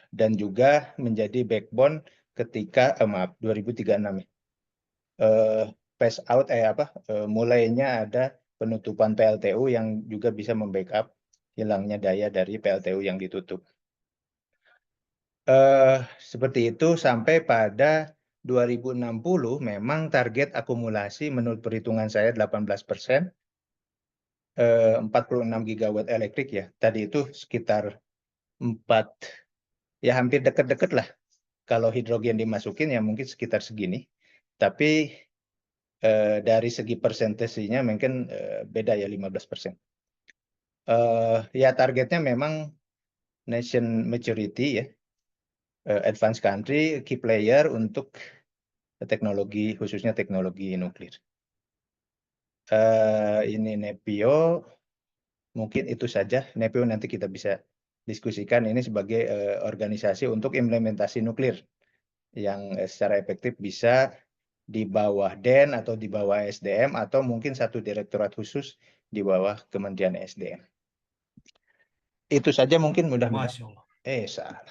dan juga menjadi backbone ketika 2036 ya. Phase out mulainya ada penutupan PLTU yang juga bisa membackup hilangnya daya dari PLTU yang ditutup. Seperti itu sampai pada 2060 memang target akumulasi menurut perhitungan saya 18%, 46 gigawatt elektrik ya. Tadi itu sekitar 4, ya hampir deket-deket lah. Kalau hidrogen dimasukin ya mungkin sekitar segini. Tapi dari segi persentasenya mungkin beda ya 15%. Ya targetnya memang nation maturity ya. Advanced country, key player untuk teknologi, khususnya teknologi nuklir. Ini NEPIO, mungkin itu saja. NEPIO nanti kita bisa diskusikan ini sebagai organisasi untuk implementasi nuklir yang secara efektif bisa di bawah DEN atau di bawah SDM atau mungkin satu direktorat khusus di bawah Kementerian SDM. Itu saja mungkin mudah-mudahan. Masya Allah. Salah.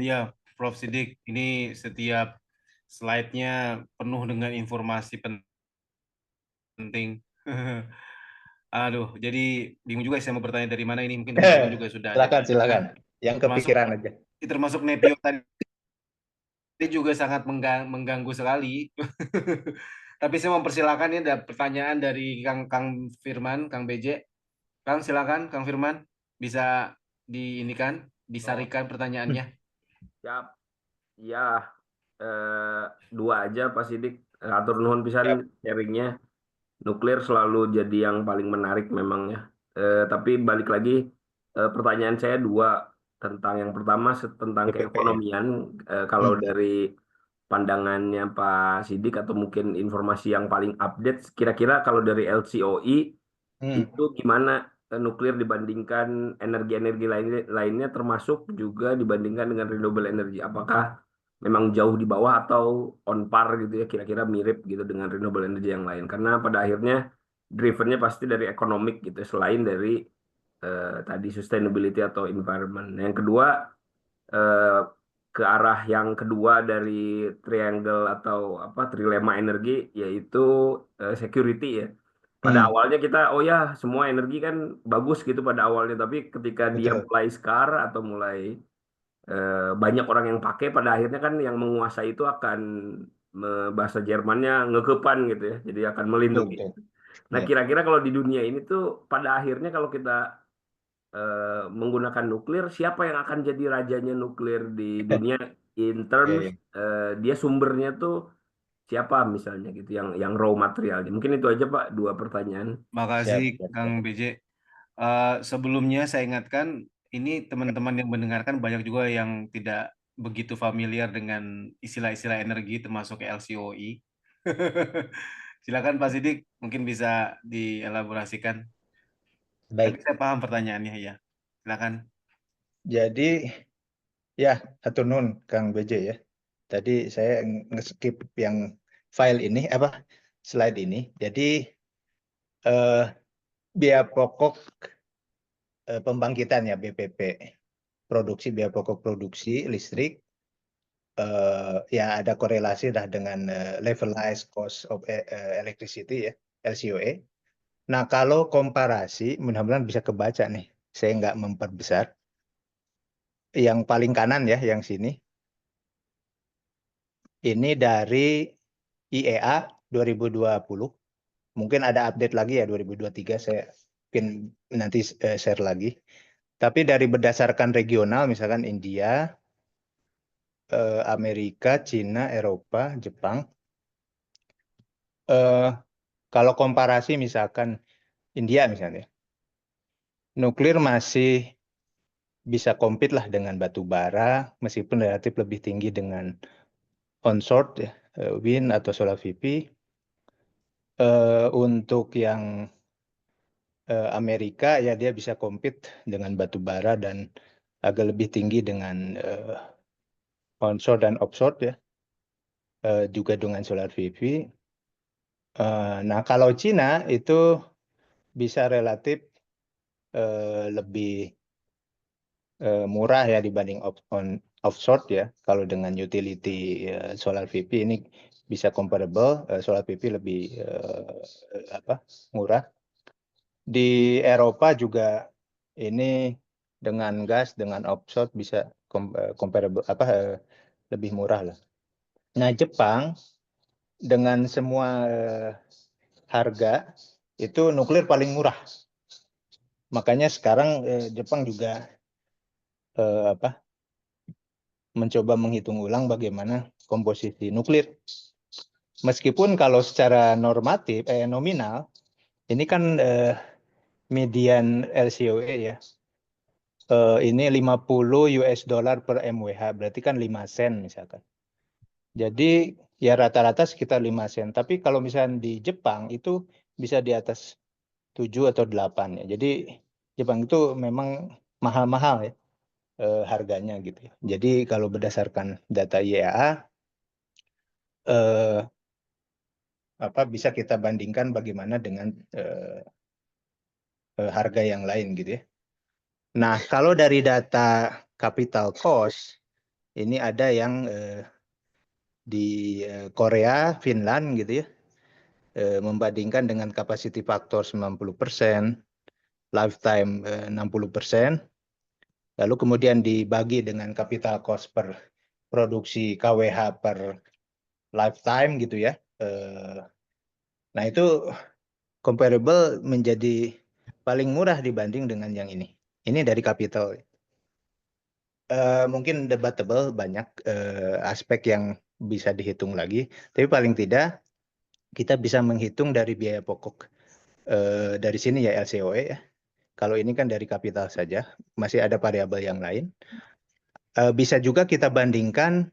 Ya, Prof. Sidik, ini setiap slide-nya penuh dengan informasi penting. Aduh, jadi bingung juga saya mau bertanya dari mana ini. Mungkin teman-teman juga sudah ada. Silakan. Yang Termasuk kepikiran aja. termasuk NEPIO tadi juga sangat mengganggu sekali. Tapi saya mempersilakan ini ada pertanyaan dari Kang Firman, Kang BJ. Kang silakan, Kang Firman bisa disarikan pertanyaannya. Siap. Ya, dua aja Pak Sidik. Atur nuhun pisan sharingnya. Nuklir selalu jadi yang paling menarik memang ya. Tapi balik lagi, pertanyaan saya dua. Tentang yang pertama tentang keekonomian. Kalau dari pandangannya Pak Sidik atau mungkin informasi yang paling update, kira-kira kalau dari LCOE itu gimana nuklir dibandingkan energi-energi lainnya termasuk juga dibandingkan dengan renewable energy? Apakah memang jauh di bawah atau on par gitu ya, kira-kira mirip gitu dengan renewable energy yang lain? Karena pada akhirnya drivennya pasti dari ekonomik gitu, selain dari tadi sustainability atau environment. Yang kedua, ke arah yang kedua dari triangle atau trilema energi, yaitu security ya. Pada awalnya kita, oh ya semua energi kan bagus gitu pada awalnya, tapi ketika dia mulai skar atau mulai banyak orang yang pakai, pada akhirnya kan yang menguasai itu akan bahasa Jermannya ngekepan gitu ya, jadi akan melindungi. Nah kira-kira kalau di dunia ini tuh pada akhirnya kalau kita menggunakan nuklir, siapa yang akan jadi rajanya nuklir di dunia in terms dia sumbernya tuh siapa misalnya gitu yang raw materialnya. Mungkin itu aja Pak, dua pertanyaan. Makasih Kang BJ. Sebelumnya saya ingatkan ini teman-teman yang mendengarkan banyak juga yang tidak begitu familiar dengan istilah-istilah energi termasuk LCOE. Silakan Pak Sidik, mungkin bisa dielaborasikan. Tapi Baik, saya paham pertanyaannya ya. Silakan. jadi ya hatur nuhun Kang BJ ya. Tadi saya nge-skip yang file ini slide ini. Jadi eh, biaya pokok pembangkitan ya BPP, produksi biaya pokok produksi listrik ya ada korelasi dah dengan levelized cost of electricity ya, LCOE. Nah, kalau komparasi, mudah-mudahan bisa kebaca nih. Saya nggak memperbesar. Yang paling kanan ya, yang sini. Ini dari IEA 2020. Mungkin ada update lagi ya 2023. Saya mungkin nanti share lagi. Tapi dari berdasarkan regional, misalkan India, Amerika, Cina, Eropa, Jepang. Kalau komparasi misalkan India misalnya, nuklir masih bisa compete lah dengan batu bara, meskipun relatif lebih tinggi dengan onshore ya, wind atau solar PV. Untuk yang Amerika ya dia bisa compete dengan batu bara dan agak lebih tinggi dengan onshore dan offshore ya, juga dengan solar PV. Nah kalau Cina itu bisa relatif lebih murah ya dibanding offshore ya. Kalau dengan utility solar PV ini bisa comparable, solar PV lebih murah. Di Eropa juga ini dengan gas, dengan offshore bisa comparable lebih murah lah. Nah Jepang dengan semua harga itu nuklir paling murah. Makanya sekarang Jepang juga mencoba menghitung ulang bagaimana komposisi nuklir. Meskipun kalau secara normatif, nominal, ini kan median LCOE ya. Ini 50 US dollar per MWH, berarti kan 5 sen misalkan. Jadi ya rata-rata sekitar 5 sen. Tapi kalau misalnya di Jepang itu bisa di atas 7 atau 8 ya. Jadi Jepang itu memang mahal-mahal ya harganya gitu ya. Jadi kalau berdasarkan data IEA bisa kita bandingkan bagaimana dengan harga yang lain gitu ya. Nah, kalau dari data capital cost ini ada yang di Korea, Finland gitu ya. Membandingkan dengan capacity factor 90%, lifetime 60%. Lalu kemudian dibagi dengan capital cost per produksi KWH per lifetime gitu ya. Nah, itu comparable menjadi paling murah dibanding dengan yang ini. Ini dari capital. Mungkin debatable banyak aspek yang bisa dihitung lagi, tapi paling tidak kita bisa menghitung dari biaya pokok dari sini ya LCOE ya. Kalau ini kan dari kapital saja, masih ada variabel yang lain. Bisa juga kita bandingkan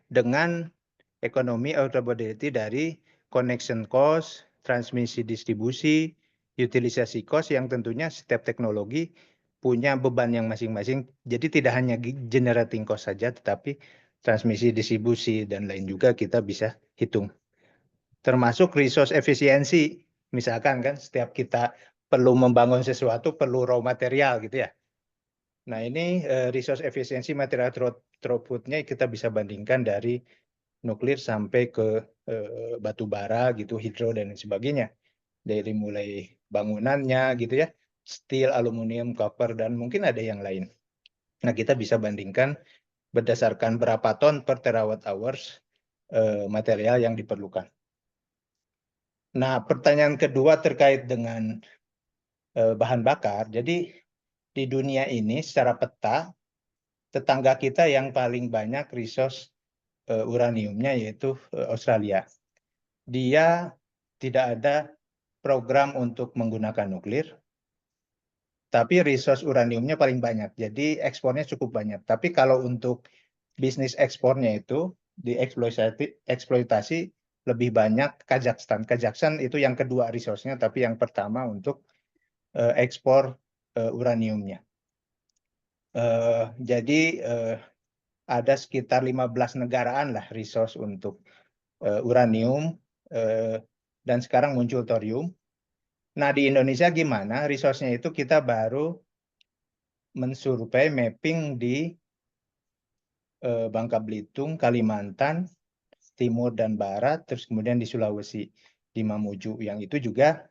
dengan ekonomi affordability dari connection cost, transmisi distribusi, utilisasi cost yang tentunya setiap teknologi punya beban yang masing-masing. Jadi tidak hanya generating cost saja, tetapi transmisi, distribusi, dan lain juga kita bisa hitung. Termasuk resource efisiensi. Misalkan kan setiap kita perlu membangun sesuatu, perlu raw material gitu ya. Nah ini resource efisiensi material throughput-nya kita bisa bandingkan dari nuklir sampai ke batu bara gitu, hidro dan sebagainya. Dari mulai bangunannya gitu ya, steel, aluminium, copper, dan mungkin ada yang lain. Nah kita bisa bandingkan berdasarkan berapa ton per terawatt hours material yang diperlukan. Nah pertanyaan kedua terkait dengan bahan bakar. Jadi di dunia ini secara peta, tetangga kita yang paling banyak resource uraniumnya yaitu Australia. Dia tidak ada program untuk menggunakan nuklir, tapi resource uraniumnya paling banyak. Jadi ekspornya cukup banyak. Tapi kalau untuk bisnis ekspornya itu dieksploitasi lebih banyak Kazakhstan. Kazakhstan itu yang kedua resource-nya, tapi yang pertama untuk ekspor uraniumnya. Jadi ada sekitar 15 negaraan lah resource untuk uranium, dan sekarang muncul thorium. Nah, di Indonesia gimana? Resource-nya itu kita baru mensurvei mapping di Bangka Belitung, Kalimantan, Timur dan Barat, terus kemudian di Sulawesi, di Mamuju, yang itu juga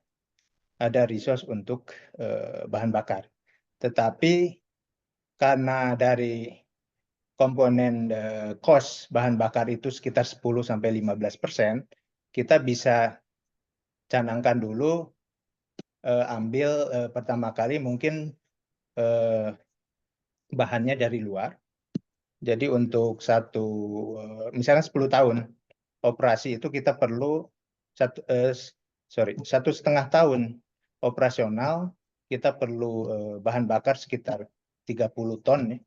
ada resource untuk bahan bakar. Tetapi karena dari komponen cost bahan bakar itu sekitar 10-15%, kita bisa canangkan dulu ambil pertama kali mungkin bahannya dari luar. Jadi untuk misalnya 10 tahun operasi itu kita perlu 1,5 tahun operasional, kita perlu bahan bakar sekitar 30 ton. Ya.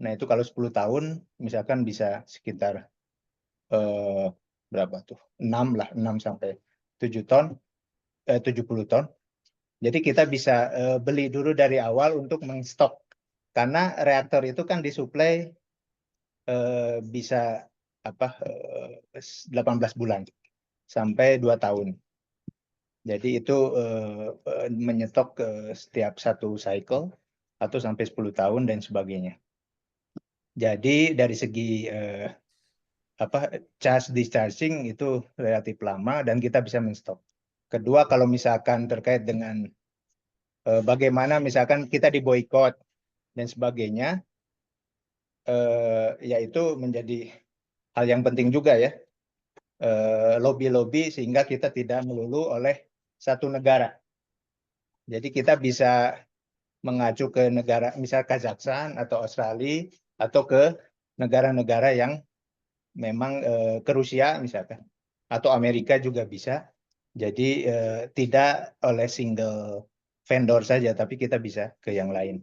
Nah itu kalau 10 tahun misalkan bisa sekitar berapa tuh? 6 sampai 7 ton, 70 ton. Jadi kita bisa beli dulu dari awal untuk mengstok. Karena reaktor itu kan disuplai bisa 18 bulan sampai 2 tahun. Jadi itu menyetok setiap satu cycle atau sampai 10 tahun dan sebagainya. Jadi dari segi charge discharging itu relatif lama dan kita bisa menstok. Kedua, kalau misalkan terkait dengan bagaimana misalkan kita diboikot dan sebagainya, yaitu menjadi hal yang penting juga ya. Lobby-lobby sehingga kita tidak melulu oleh satu negara. Jadi kita bisa mengacu ke negara, misal Kazakhstan atau Australia, atau ke negara-negara yang memang ke Rusia misalkan, atau Amerika juga bisa. Jadi tidak oleh single vendor saja, tapi kita bisa ke yang lain.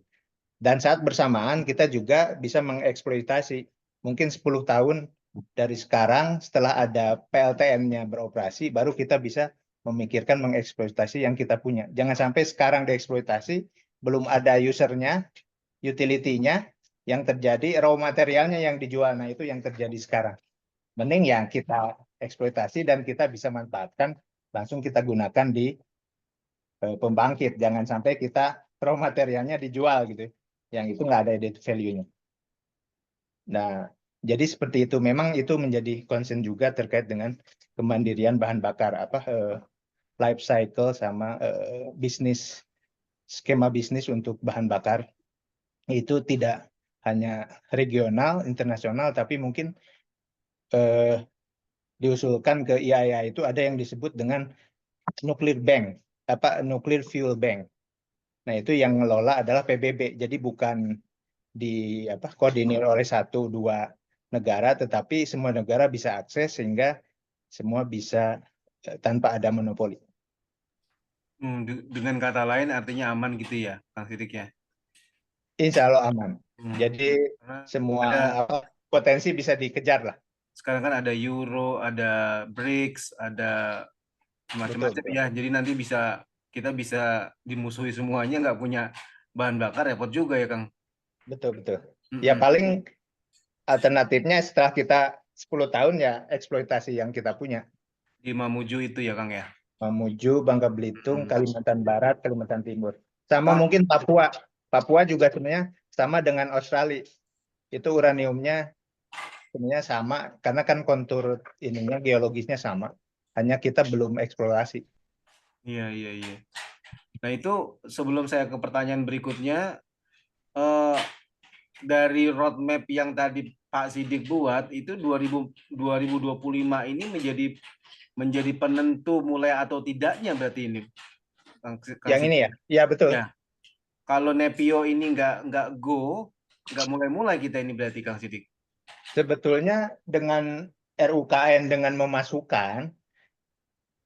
Dan saat bersamaan kita juga bisa mengeksploitasi. Mungkin 10 tahun dari sekarang setelah ada PLTN-nya beroperasi, baru kita bisa memikirkan mengeksploitasi yang kita punya. Jangan sampai sekarang dieksploitasi, belum ada usernya, utility-nya, yang terjadi raw materialnya yang dijual. Nah itu yang terjadi sekarang. Mending ya kita eksploitasi dan kita bisa manfaatkan, langsung kita gunakan di pembangkit. Jangan sampai kita raw materialnya dijual gitu. Yang itu nggak ada added value-nya. Nah, jadi seperti itu. Memang itu menjadi concern juga terkait dengan kemandirian bahan bakar, life cycle sama bisnis, skema bisnis untuk bahan bakar. Itu tidak hanya regional, internasional, tapi mungkin diusulkan ke IAEA itu ada yang disebut dengan nuclear bank, nuclear fuel bank. Nah, itu yang ngelola adalah PBB. Jadi bukan koordinir oleh 1-2 negara, tetapi semua negara bisa akses sehingga semua bisa tanpa ada monopoli. Dengan kata lain artinya aman gitu ya, Kang Sidik ya? Insya Allah aman. Jadi Karena semua potensi bisa dikejar lah. Sekarang kan ada Euro, ada BRICS, ada macam-macam ya. Jadi nanti kita bisa dimusuhi semuanya, nggak punya bahan bakar, repot juga ya, Kang. Betul. Ya paling alternatifnya setelah kita 10 tahun ya eksploitasi yang kita punya. Di Mamuju itu ya, Kang ya? Mamuju, Bangka Belitung, Kalimantan Barat, Kalimantan Timur. Sama mungkin Papua. Papua juga sebenarnya sama dengan Australia. Itu uraniumnya sebenarnya sama, karena kan kontur ininya geologisnya sama. Hanya kita belum eksplorasi. Iya. Nah itu sebelum saya ke pertanyaan berikutnya, dari roadmap yang tadi Pak Sidik buat, itu 2025 ini menjadi penentu mulai atau tidaknya berarti ini. Kang yang Sidik. ini ya? Iya betul. Ya. Kalau Nepio ini nggak mulai kita ini berarti Kang Sidik. Sebetulnya dengan RUKN dengan memasukkan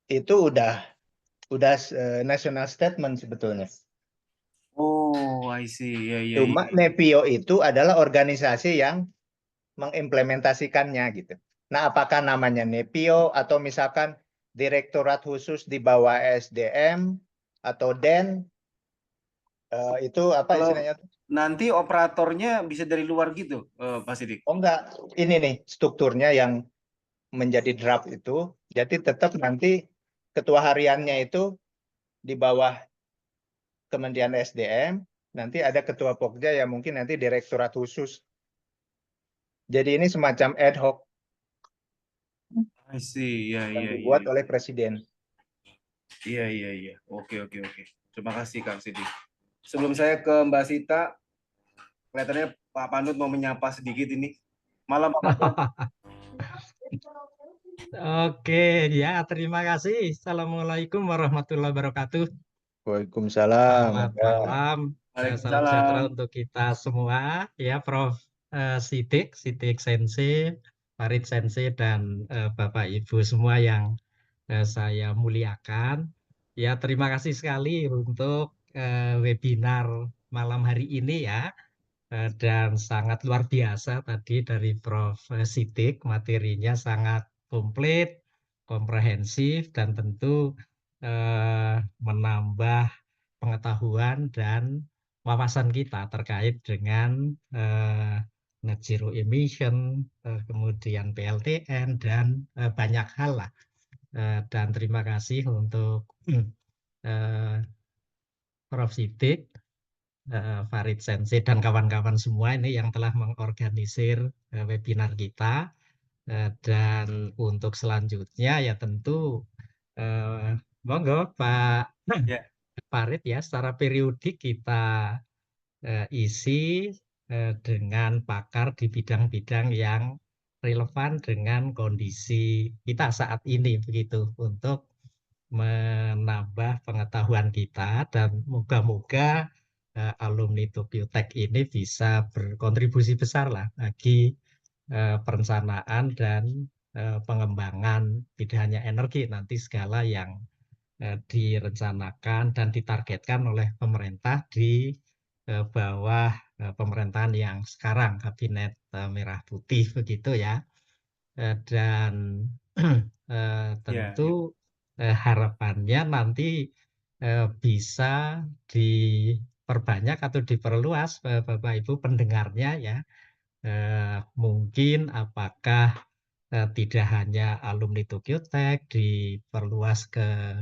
itu udah national statement sebetulnya. Oh, I see. Ya. Cuma Nepio itu adalah organisasi yang mengimplementasikannya gitu. Nah, apakah namanya Nepio atau misalkan Direktorat Khusus di bawah SDM atau DEN, Itu apa Kalau istilahnya? nanti operatornya bisa dari luar gitu, Pak Sidik. Oh enggak, ini nih strukturnya yang menjadi draft itu. Jadi tetap nanti ketua hariannya itu di bawah Kementerian SDM, nanti ada ketua Pokja yang mungkin nanti direktorat khusus. Jadi ini semacam ad hoc I see, ya, yang iya, dibuat iya. oleh Presiden. Iya. Oke. Terima kasih, Kang Sidik. Sebelum saya ke Mbak Sita, kelihatannya Pak Panut mau menyapa sedikit ini. Malam, Pak Panut. Oke, ya terima kasih. Assalamualaikum warahmatullahi wabarakatuh. Waalaikumsalam. Selamat Ya. malam. Salam sejahtera untuk kita semua, ya Prof. Sidik Sensei, Farid Sensei, dan Bapak Ibu semua yang saya muliakan. Ya, terima kasih sekali untuk webinar malam hari ini ya. Dan sangat luar biasa tadi dari Prof. Sidik, materinya sangat komplit, komprehensif, dan tentu menambah pengetahuan dan wawasan kita terkait dengan net zero emission, kemudian PLTN, dan banyak hal lah. Dan terima kasih untuk Prof. Sidik, Farid Sensei, dan kawan-kawan semua ini yang telah mengorganisir webinar kita. Dan untuk selanjutnya ya tentu monggo Pak Farid ya, secara periodik kita isi dengan pakar di bidang-bidang yang relevan dengan kondisi kita saat ini begitu, untuk menambah pengetahuan kita, dan moga-moga alumni Tokyo Tech ini bisa berkontribusi besar lah bagi perencanaan dan pengembangan tidak hanya energi, nanti segala yang direncanakan dan ditargetkan oleh pemerintah di bawah pemerintahan yang sekarang, Kabinet Merah Putih begitu ya. Dan tentu harapannya nanti bisa diperbanyak atau diperluas Bapak Ibu pendengarnya ya. Mungkin apakah tidak hanya alumni Tokyo Tech, diperluas ke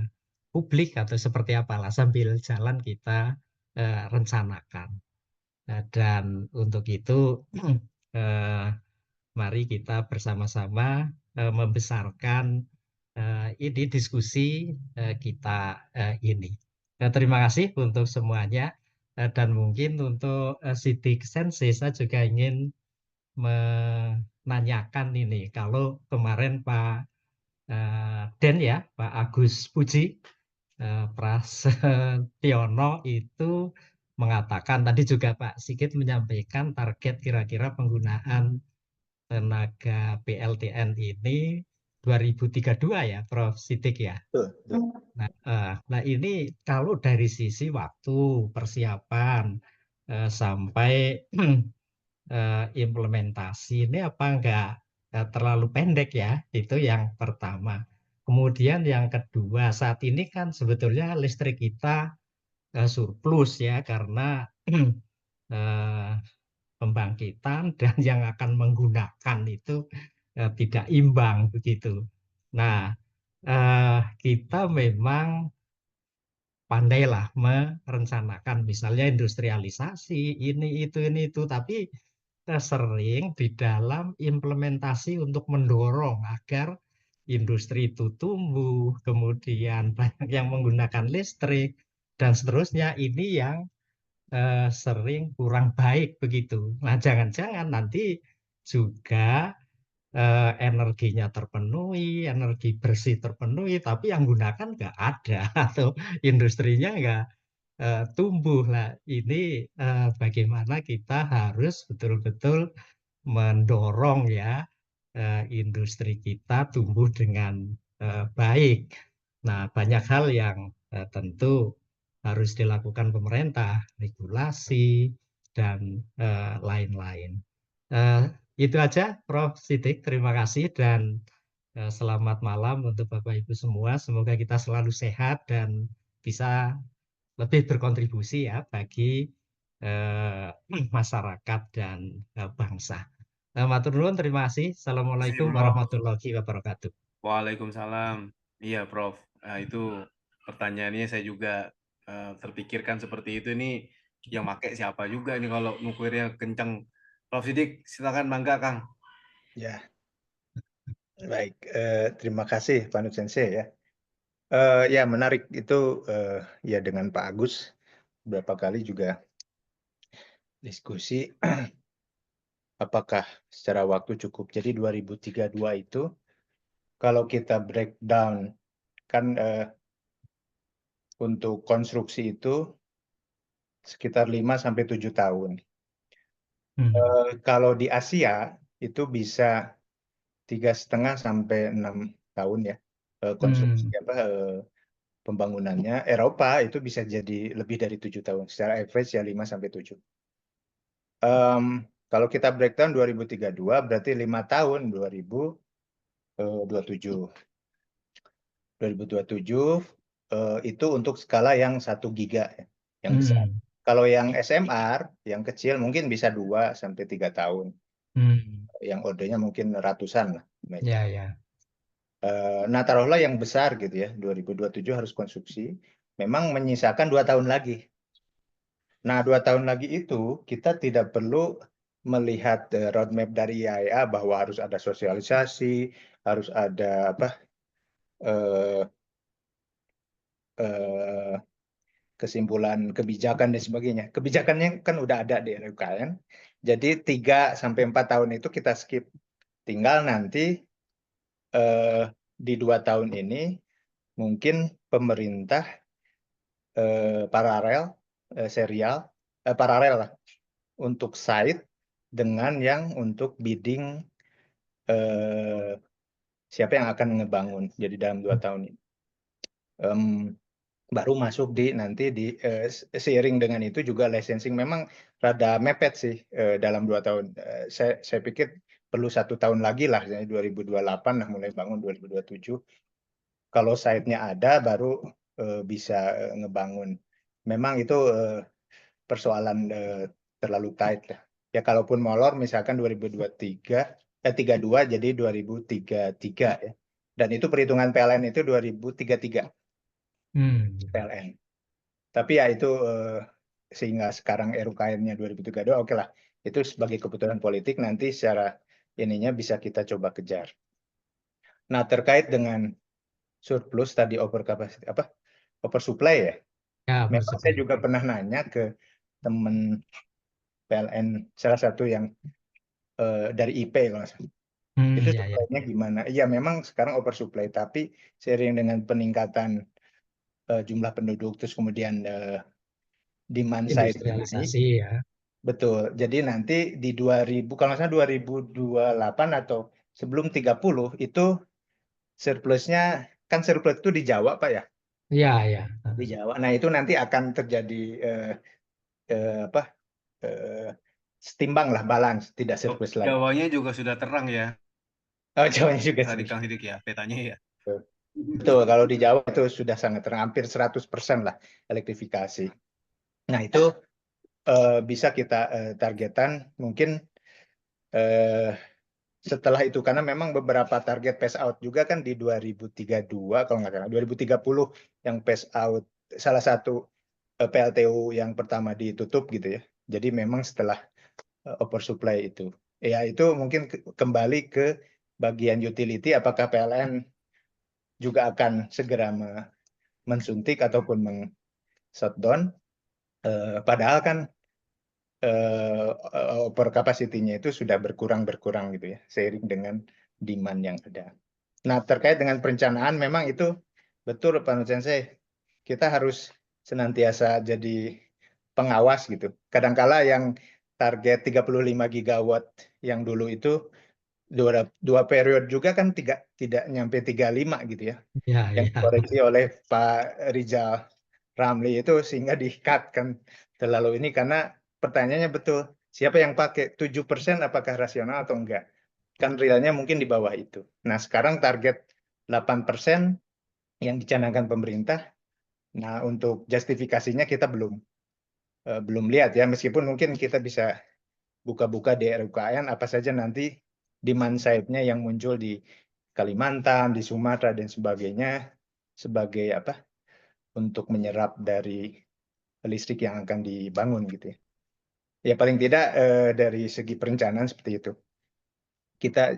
publik atau seperti apalah, sambil jalan kita rencanakan. Dan untuk itu mari kita bersama-sama membesarkan ini diskusi kita ini. Terima kasih untuk semuanya, dan mungkin untuk Sidik Sensei saya juga ingin menanyakan ini, kalau kemarin Pak Den ya, Pak Agus Puji Prasetyono itu mengatakan, tadi juga Pak Sigit menyampaikan target kira-kira penggunaan tenaga PLTN ini 2032 ya, Prof. Sidik ya. Nah ini kalau dari sisi waktu persiapan sampai implementasi ini apa enggak terlalu pendek ya, itu yang pertama. Kemudian yang kedua, saat ini kan sebetulnya listrik kita surplus ya, karena pembangkitan dan yang akan menggunakan itu tidak imbang begitu. Nah, kita memang pandailah merencanakan misalnya industrialisasi ini itu, tapi sering di dalam implementasi untuk mendorong agar industri itu tumbuh, kemudian banyak yang menggunakan listrik dan seterusnya, ini yang sering kurang baik begitu. Nah, jangan-jangan nanti juga energinya terpenuhi, energi bersih terpenuhi, tapi yang gunakan nggak ada atau industrinya nggak tumbuh lah. Ini bagaimana kita harus betul-betul mendorong ya industri kita tumbuh dengan baik. Nah, banyak hal yang tentu harus dilakukan pemerintah, regulasi, dan lain-lain. Itu aja, Prof. Sidik. Terima kasih dan selamat malam untuk Bapak Ibu semua. Semoga kita selalu sehat dan bisa lebih berkontribusi ya bagi masyarakat dan bangsa. Matur nuwun, terima kasih. Assalamualaikum Prof. warahmatullahi wabarakatuh. Waalaikumsalam. Iya, Prof. Nah, itu pertanyaannya saya juga terpikirkan seperti itu nih, yang pakai siapa juga nih kalau nuklirnya kencang. Prof Sidik, silakan mangga, Kang. Ya, baik. Terima kasih Pak Nut Sensei ya. Ya menarik itu ya dengan Pak Agus beberapa kali juga diskusi apakah secara waktu cukup. Jadi 2032 itu kalau kita breakdown kan untuk konstruksi itu sekitar 5 sampai 7 tahun. Kalau di Asia itu bisa 3,5 sampai 6 tahun ya konstruksi pembangunannya. Eropa itu bisa jadi lebih dari 7 tahun. Secara average ya 5 sampai 7. Kalau kita breakdown 2032 berarti 5 tahun 2027. 2027 itu untuk skala yang 1 giga ya, yang besar. Kalau yang SMR, yang kecil mungkin bisa 2 sampai 3 tahun. Yang ordenya mungkin ratusan lah. Ya, ya. Nah, taruhlah yang besar gitu ya, 2027 harus konstruksi. Memang menyisakan 2 tahun lagi. Nah, 2 tahun lagi itu kita tidak perlu melihat roadmap dari IAEA bahwa harus ada sosialisasi, harus ada kesimpulan kebijakan dan sebagainya. Kebijakannya kan udah ada di RUKN. Jadi 3 sampai 4 tahun itu kita skip. Tinggal nanti di 2 tahun ini mungkin pemerintah paralel lah untuk site dengan yang untuk bidding siapa yang akan ngebangun. Jadi dalam 2 tahun ini. Baru masuk nanti seiring dengan itu juga licensing memang rada mepet sih dalam 2 tahun. Saya pikir perlu 1 tahun lagi lah, 2028 lah mulai bangun 2027. Kalau site-nya ada baru bisa ngebangun. Memang itu persoalan terlalu tight lah. Ya kalaupun molor misalkan 32 jadi 2033 ya. Dan itu perhitungan PLN itu 2033. PLN. Tapi ya itu sehingga sekarang RUKN-nya 2032 oke lah. Itu sebagai keputusan politik nanti secara ininya bisa kita coba kejar. Nah, terkait dengan surplus tadi oversupply ya. Memang saya juga pernah nanya ke teman PLN salah satu yang dari IP kalau nggak salah. Itu supply-nya gimana? Iya memang sekarang oversupply, tapi seiring dengan peningkatan jumlah penduduk terus kemudian demand side industrialisasi ya. Betul. Jadi nanti di 2000 kalau nggak salah 2028 atau sebelum 30 itu surplusnya kan surplus itu di Jawa Pak ya? Iya, ya. Di Jawa. Nah, itu nanti akan terjadi setimbang lah, balance, tidak surplus lagi. Jawanya juga sudah terang ya. Oh, Jawanya juga tadi Kang Sidik ya, petanya ya. Betul, kalau di Jawa itu sudah sangat terang, hampir 100% lah elektrifikasi. Nah, itu bisa kita targetan mungkin setelah itu, karena memang beberapa target phase out juga kan di 2032 kalau nggak salah, 2030 yang phase out salah satu PLTU yang pertama ditutup gitu ya. Jadi memang setelah oversupply itu. Ya itu mungkin kembali ke bagian utility, apakah PLN juga akan segera mensuntik ataupun shutdown. Padahal kan over capacity-nya itu sudah berkurang gitu ya, seiring dengan demand yang ada. Nah, terkait dengan perencanaan memang itu betul Pak Nut Sensei, kita harus senantiasa jadi pengawas gitu. Kadangkala yang target 35 gigawatt yang dulu itu dua periode juga kan tidak nyampe 35 gitu ya. Yang dikoreksi oleh Pak Rizal Ramli itu sehingga di-cut kan terlalu ini karena pertanyaannya betul, siapa yang pakai 7% apakah rasional atau enggak? Kan realnya mungkin di bawah itu. Nah, sekarang target 8% yang dicanangkan pemerintah Nah, untuk justifikasinya kita belum lihat ya, meskipun mungkin kita bisa buka-buka di RUKN apa saja nanti demand side-nya yang muncul di Kalimantan, di Sumatera dan sebagainya sebagai apa? Untuk menyerap dari listrik yang akan dibangun gitu ya. Ya paling tidak dari segi perencanaan seperti itu. Kita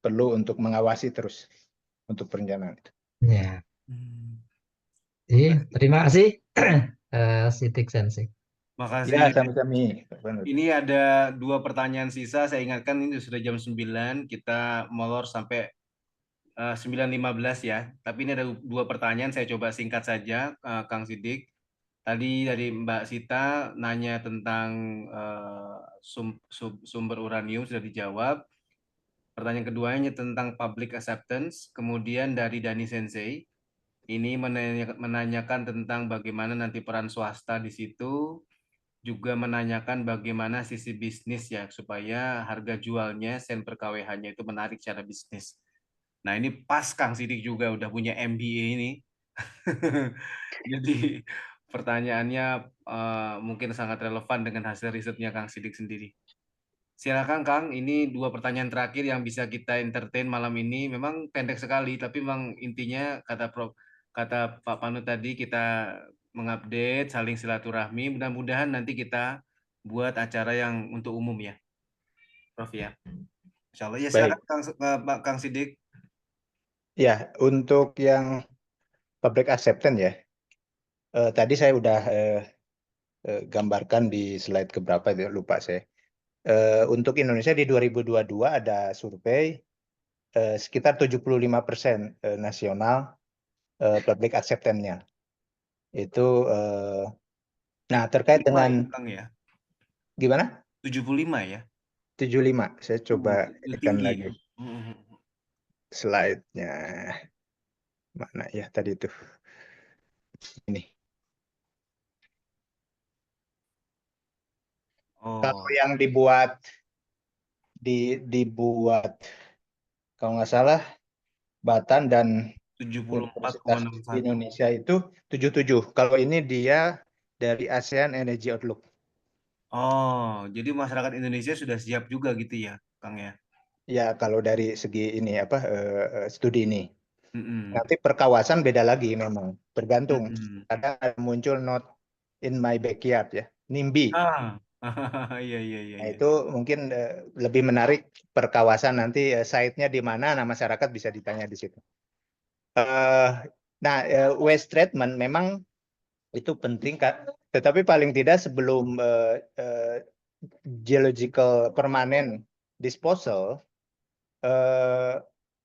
perlu untuk mengawasi terus untuk perencanaan itu. Ya, Hmm. terima kasih Sidik Sensei. Makasih. Ya, sami-sami. Ini ada 2 pertanyaan sisa. Saya ingatkan ini sudah jam 9, kita molor sampai 9.15 ya. Tapi ini ada 2 pertanyaan, saya coba singkat saja, Kang Sidik. Tadi dari Mbak Sita nanya tentang sumber uranium sudah dijawab. Pertanyaan keduanya tentang public acceptance. Kemudian dari Dani Sensei, ini menanyakan tentang bagaimana nanti peran swasta di situ. Juga menanyakan bagaimana sisi bisnis ya, supaya harga jualnya sen per kWh-nya itu menarik secara bisnis. Nah ini pas Kang Sidik juga udah punya MBA ini. Jadi pertanyaannya mungkin sangat relevan dengan hasil risetnya Kang Sidik sendiri. Silakan Kang, ini 2 pertanyaan terakhir yang bisa kita entertain malam ini. Memang pendek sekali, tapi memang intinya kata Pak Panut tadi kita mengupdate, saling silaturahmi. Mudah-mudahan nanti kita buat acara yang untuk umum ya, Prof ya. Insya Allah. Ya Baik. silakan Pak Kang Sidik. Ya, untuk yang public acceptance ya, tadi saya udah gambarkan di slide keberapa itu, lupa saya. Untuk Indonesia di 2022 ada survei sekitar 75% nasional public acceptance-nya. Itu nah terkait dengan Kang ya. gimana? 75 ya. 75. Saya coba tekan Tinggi lagi ya. slide-nya. Mana ya tadi itu? Ini. Kalau yang dibuat kalau nggak salah Batan dan Universitas 74,61. Indonesia itu 77. Kalau ini dia dari ASEAN Energy Outlook. Oh, jadi masyarakat Indonesia sudah siap juga gitu ya, Kang ya? Ya, kalau dari segi ini apa studi ini. Mm-mm. Nanti per kawasan beda lagi memang, bergantung. Mm-mm. Kadang ada muncul not in my backyard ya, NIMBY. Iya iya iya. Nah, Iya. itu mungkin lebih menarik per kawasan nanti site-nya di mana, nah masyarakat bisa ditanya di situ. Nah, waste treatment memang itu penting, Kak. Tetapi paling tidak sebelum geological permanent disposal,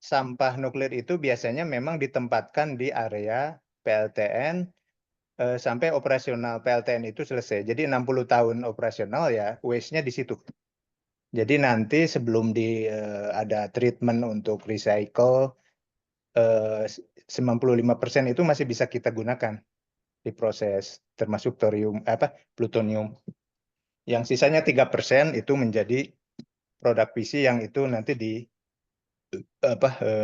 sampah nuklir itu biasanya memang ditempatkan di area PLTN sampai operasional PLTN itu selesai. Jadi 60 tahun operasional ya, waste-nya di situ. Jadi nanti sebelum ada treatment untuk recycle, 95% itu masih bisa kita gunakan di proses, termasuk plutonium. Yang sisanya 3% itu menjadi produk PC yang itu nanti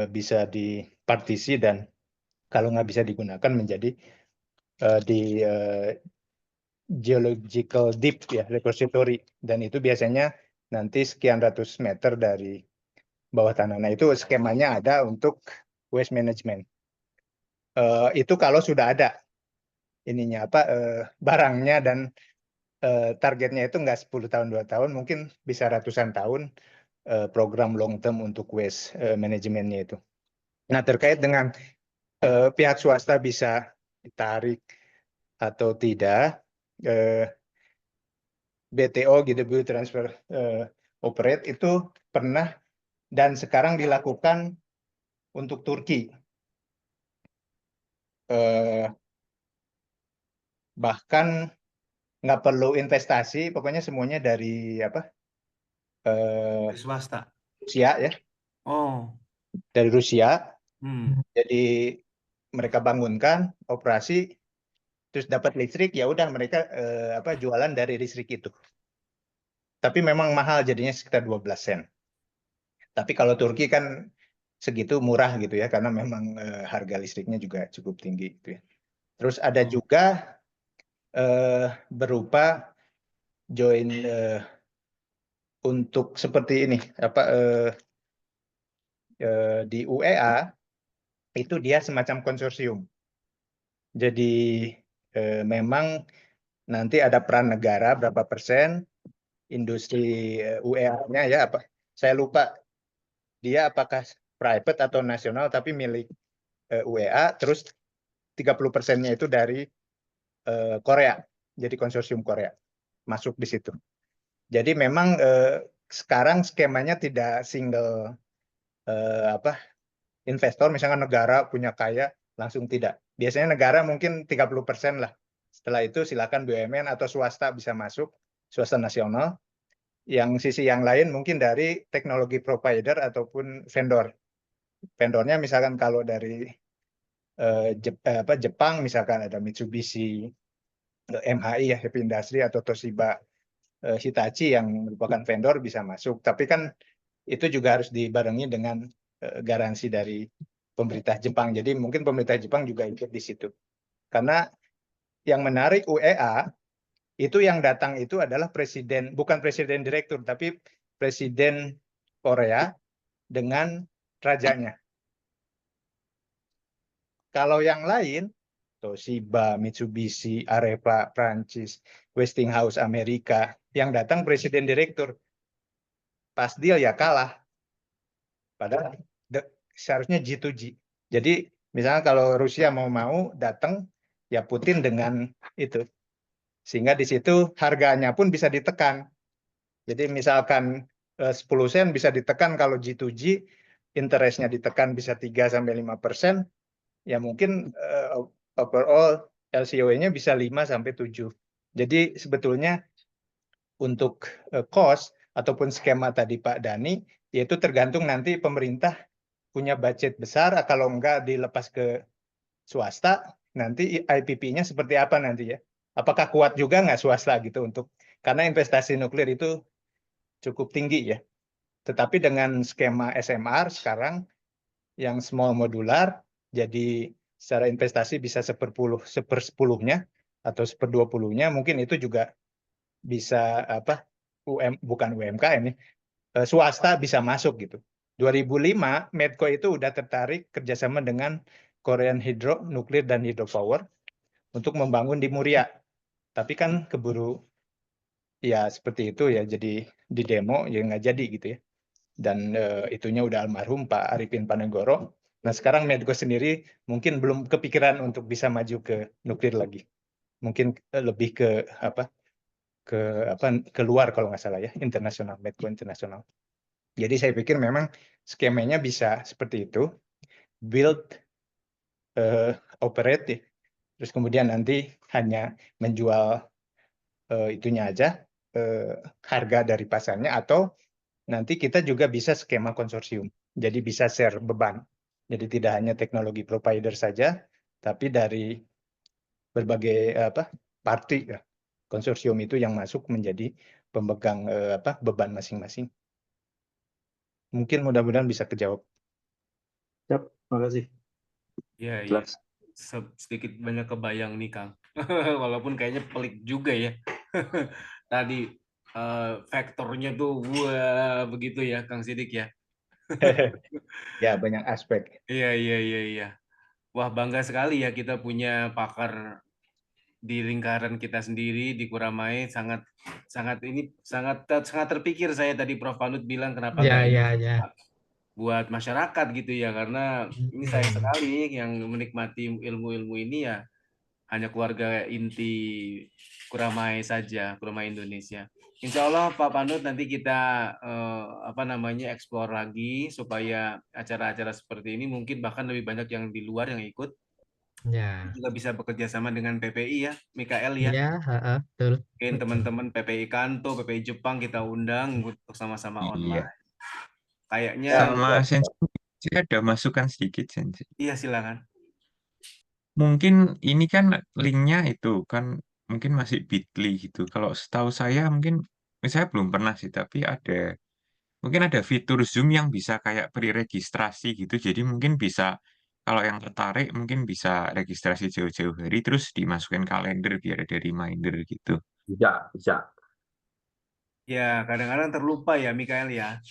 bisa dipartisi dan kalau nggak bisa digunakan menjadi di geological deep ya, repository, dan itu biasanya nanti sekian ratus meter dari bawah tanah. Nah, itu skemanya ada untuk waste management. Itu kalau sudah ada ininya barangnya dan targetnya itu nggak 10 tahun 2 tahun, mungkin bisa ratusan tahun program long term untuk waste manajemennya itu. Nah, terkait dengan pihak swasta bisa ditarik atau tidak, BTO gitu, Build Transfer Operate itu pernah dan sekarang dilakukan untuk Turki. Bahkan nggak perlu investasi, pokoknya semuanya dari Swasta. Rusia ya, Oh. dari Rusia. Hmm. Jadi mereka bangunkan operasi, terus dapat listrik, ya udah mereka jualan dari listrik itu. Tapi memang mahal, jadinya sekitar 12 sen. Tapi kalau Turki kan segitu murah gitu ya, karena memang harga listriknya juga cukup tinggi gitu ya. Terus ada juga berupa join untuk seperti ini di UEA itu dia semacam konsorsium. Jadi memang nanti ada peran negara berapa persen, industri UEA-nya ya apa? Saya lupa dia apakah private atau nasional tapi milik UEA, terus 30%-nya itu dari Korea. Jadi konsorsium Korea masuk di situ. Jadi memang sekarang skemanya tidak single investor, misalnya negara punya kaya langsung tidak. Biasanya negara mungkin 30% lah. Setelah itu silakan BUMN atau swasta bisa masuk, swasta nasional. Yang sisi yang lain mungkin dari teknologi provider ataupun vendor. Vendornya misalkan kalau dari Jepang misalkan ada Mitsubishi, MHI ya, Heavy Industry atau Toshiba, Hitachi yang merupakan vendor bisa masuk. Tapi kan itu juga harus dibarengi dengan garansi dari pemerintah Jepang. Jadi mungkin pemerintah Jepang juga ikut di situ. Karena yang menarik UEA itu yang datang itu adalah presiden, bukan presiden direktur, tapi presiden Korea dengan rajanya. Kalau yang lain, Toshiba, Mitsubishi, Areva, Prancis, Westinghouse, Amerika, yang datang presiden direktur. Pas deal ya kalah. Padahal seharusnya G2G. Jadi misalnya kalau Rusia mau datang, ya Putin dengan itu. Sehingga di situ harganya pun bisa ditekan. Jadi misalkan 10 sen bisa ditekan kalau G2G, interestnya ditekan bisa 3-5%, ya mungkin overall LCOE-nya bisa 5-7. Jadi sebetulnya untuk cost ataupun skema tadi Pak Dani, yaitu tergantung nanti pemerintah punya budget besar, kalau enggak dilepas ke swasta, nanti IPP-nya seperti apa nanti ya? Apakah kuat juga nggak swasta gitu karena investasi nuklir itu cukup tinggi ya. Tetapi dengan skema SMR sekarang yang small modular, jadi secara investasi bisa sepersepuluhnya atau 1/20-nya, mungkin itu juga bisa bukan UMKM, swasta bisa masuk gitu. 2005 Medco itu udah tertarik kerjasama dengan Korean Hydro Nuklir dan Hydropower untuk membangun di Muria. Tapi kan keburu ya seperti itu ya, jadi di demo ya nggak jadi gitu ya. Dan itunya udah almarhum Pak Arifin Panegoro. Nah sekarang Medco sendiri mungkin belum kepikiran untuk bisa maju ke nuklir lagi. Mungkin lebih keluar kalau nggak salah ya, internasional, Medco internasional. Jadi saya pikir memang skemanya bisa seperti itu, build, operate, terus kemudian nanti hanya menjual itunya aja, harga dari pasarnya, atau nanti kita juga bisa skema konsorsium. Jadi bisa share beban. Jadi tidak hanya teknologi provider saja, tapi dari berbagai party konsorsium itu yang masuk menjadi pemegang beban masing-masing. Mungkin mudah-mudahan bisa kejawab. Siap, makasih. Iya, iya. Jelas. Sedikit banyak kebayang nih, Kang. Walaupun kayaknya pelik juga ya. Tadi faktornya tuh wah begitu ya, Kang Sidik ya. Ya, banyak aspek. Iya. Wah, bangga sekali ya kita punya pakar di lingkaran kita sendiri di Kuramai, sangat terpikir saya tadi Prof Panut bilang kenapa nggak Ya. buat masyarakat gitu ya, karena ini sayang sekali yang menikmati ilmu-ilmu ini ya hanya keluarga inti Kuramai saja, Kuramai Indonesia. Insya Allah Pak Panut nanti kita eksplor lagi supaya acara-acara seperti ini mungkin bahkan lebih banyak yang di luar yang ikut. Ya. Juga bisa bekerja sama dengan PPI ya, Mikael ya. Iya, betul. Mungkin teman-teman PPI Kanto, PPI Jepang kita undang untuk sama-sama online. Kayaknya sama Sensei ada masukan sedikit, Sensei. Iya, silakan. Mungkin ini kan linknya itu kan mungkin masih Bitly gitu. Kalau setahu saya mungkin saya belum pernah sih, tapi mungkin ada fitur Zoom yang bisa kayak pre-registrasi gitu. Jadi mungkin bisa kalau yang tertarik mungkin bisa registrasi jauh-jauh hari terus dimasukin kalender biar ada reminder gitu. Bisa. Ya, kadang-kadang terlupa ya, Mikael ya.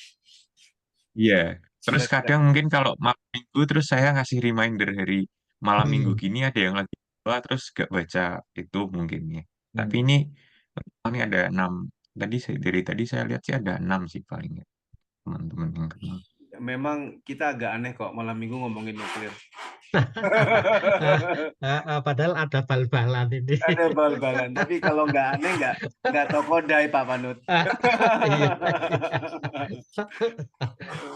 Iya. Terus Sudah tidak. kadang mungkin kalau malam minggu terus saya ngasih reminder hari malam minggu gini ada yang lagi doa terus gak baca itu mungkin ya. Tapi ini ada 6. Dari tadi saya lihat sih ada 6 sih paling ya, teman-teman yang kenal. Memang kita agak aneh kok malam minggu ngomongin nuklir. Padahal ada bal-balan ini. Ada bal-balan, tapi kalau nggak aneh nggak tokodai Pak Panut. Iya.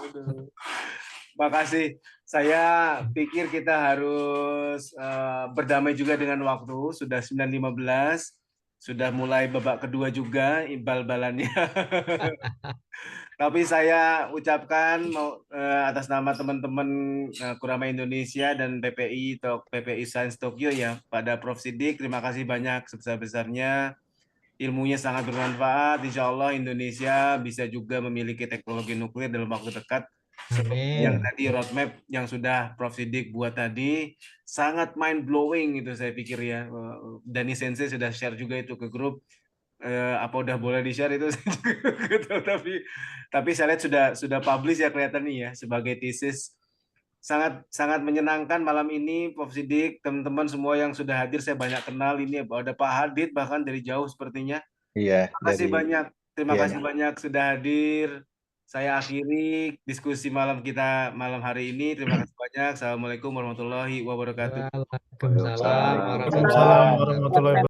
Aduh. Makasih. Saya pikir kita harus berdamai juga dengan waktu. Sudah 9.15, sudah mulai babak kedua juga bal-balannya. Tapi saya ucapkan atas nama teman-teman Kurama Indonesia dan PPI Science Tokyo ya, pada Prof. Sidik, terima kasih banyak sebesar-besarnya. Ilmunya sangat bermanfaat. Insya Allah Indonesia bisa juga memiliki teknologi nuklir dalam waktu dekat. Seperti yang tadi roadmap yang sudah Prof. Sidik buat tadi, sangat mind blowing itu saya pikir ya. Dani Sensei sudah share juga itu ke grup. Apa udah boleh di-share itu gitu, tapi saya lihat sudah publish ya kelihatan nih ya sebagai tesis. Sangat menyenangkan malam ini Prof. Sidik, teman-teman semua yang sudah hadir saya banyak kenal ini, ada Pak Hadid bahkan dari jauh sepertinya. Iya, Terima kasih banyak sudah hadir. Saya akhiri diskusi malam kita malam hari ini. Terima kasih banyak. Assalamualaikum warahmatullahi wabarakatuh. Waalaikumsalam warahmatullahi Waalaikumsalam warahmatullahi wabarakatuh.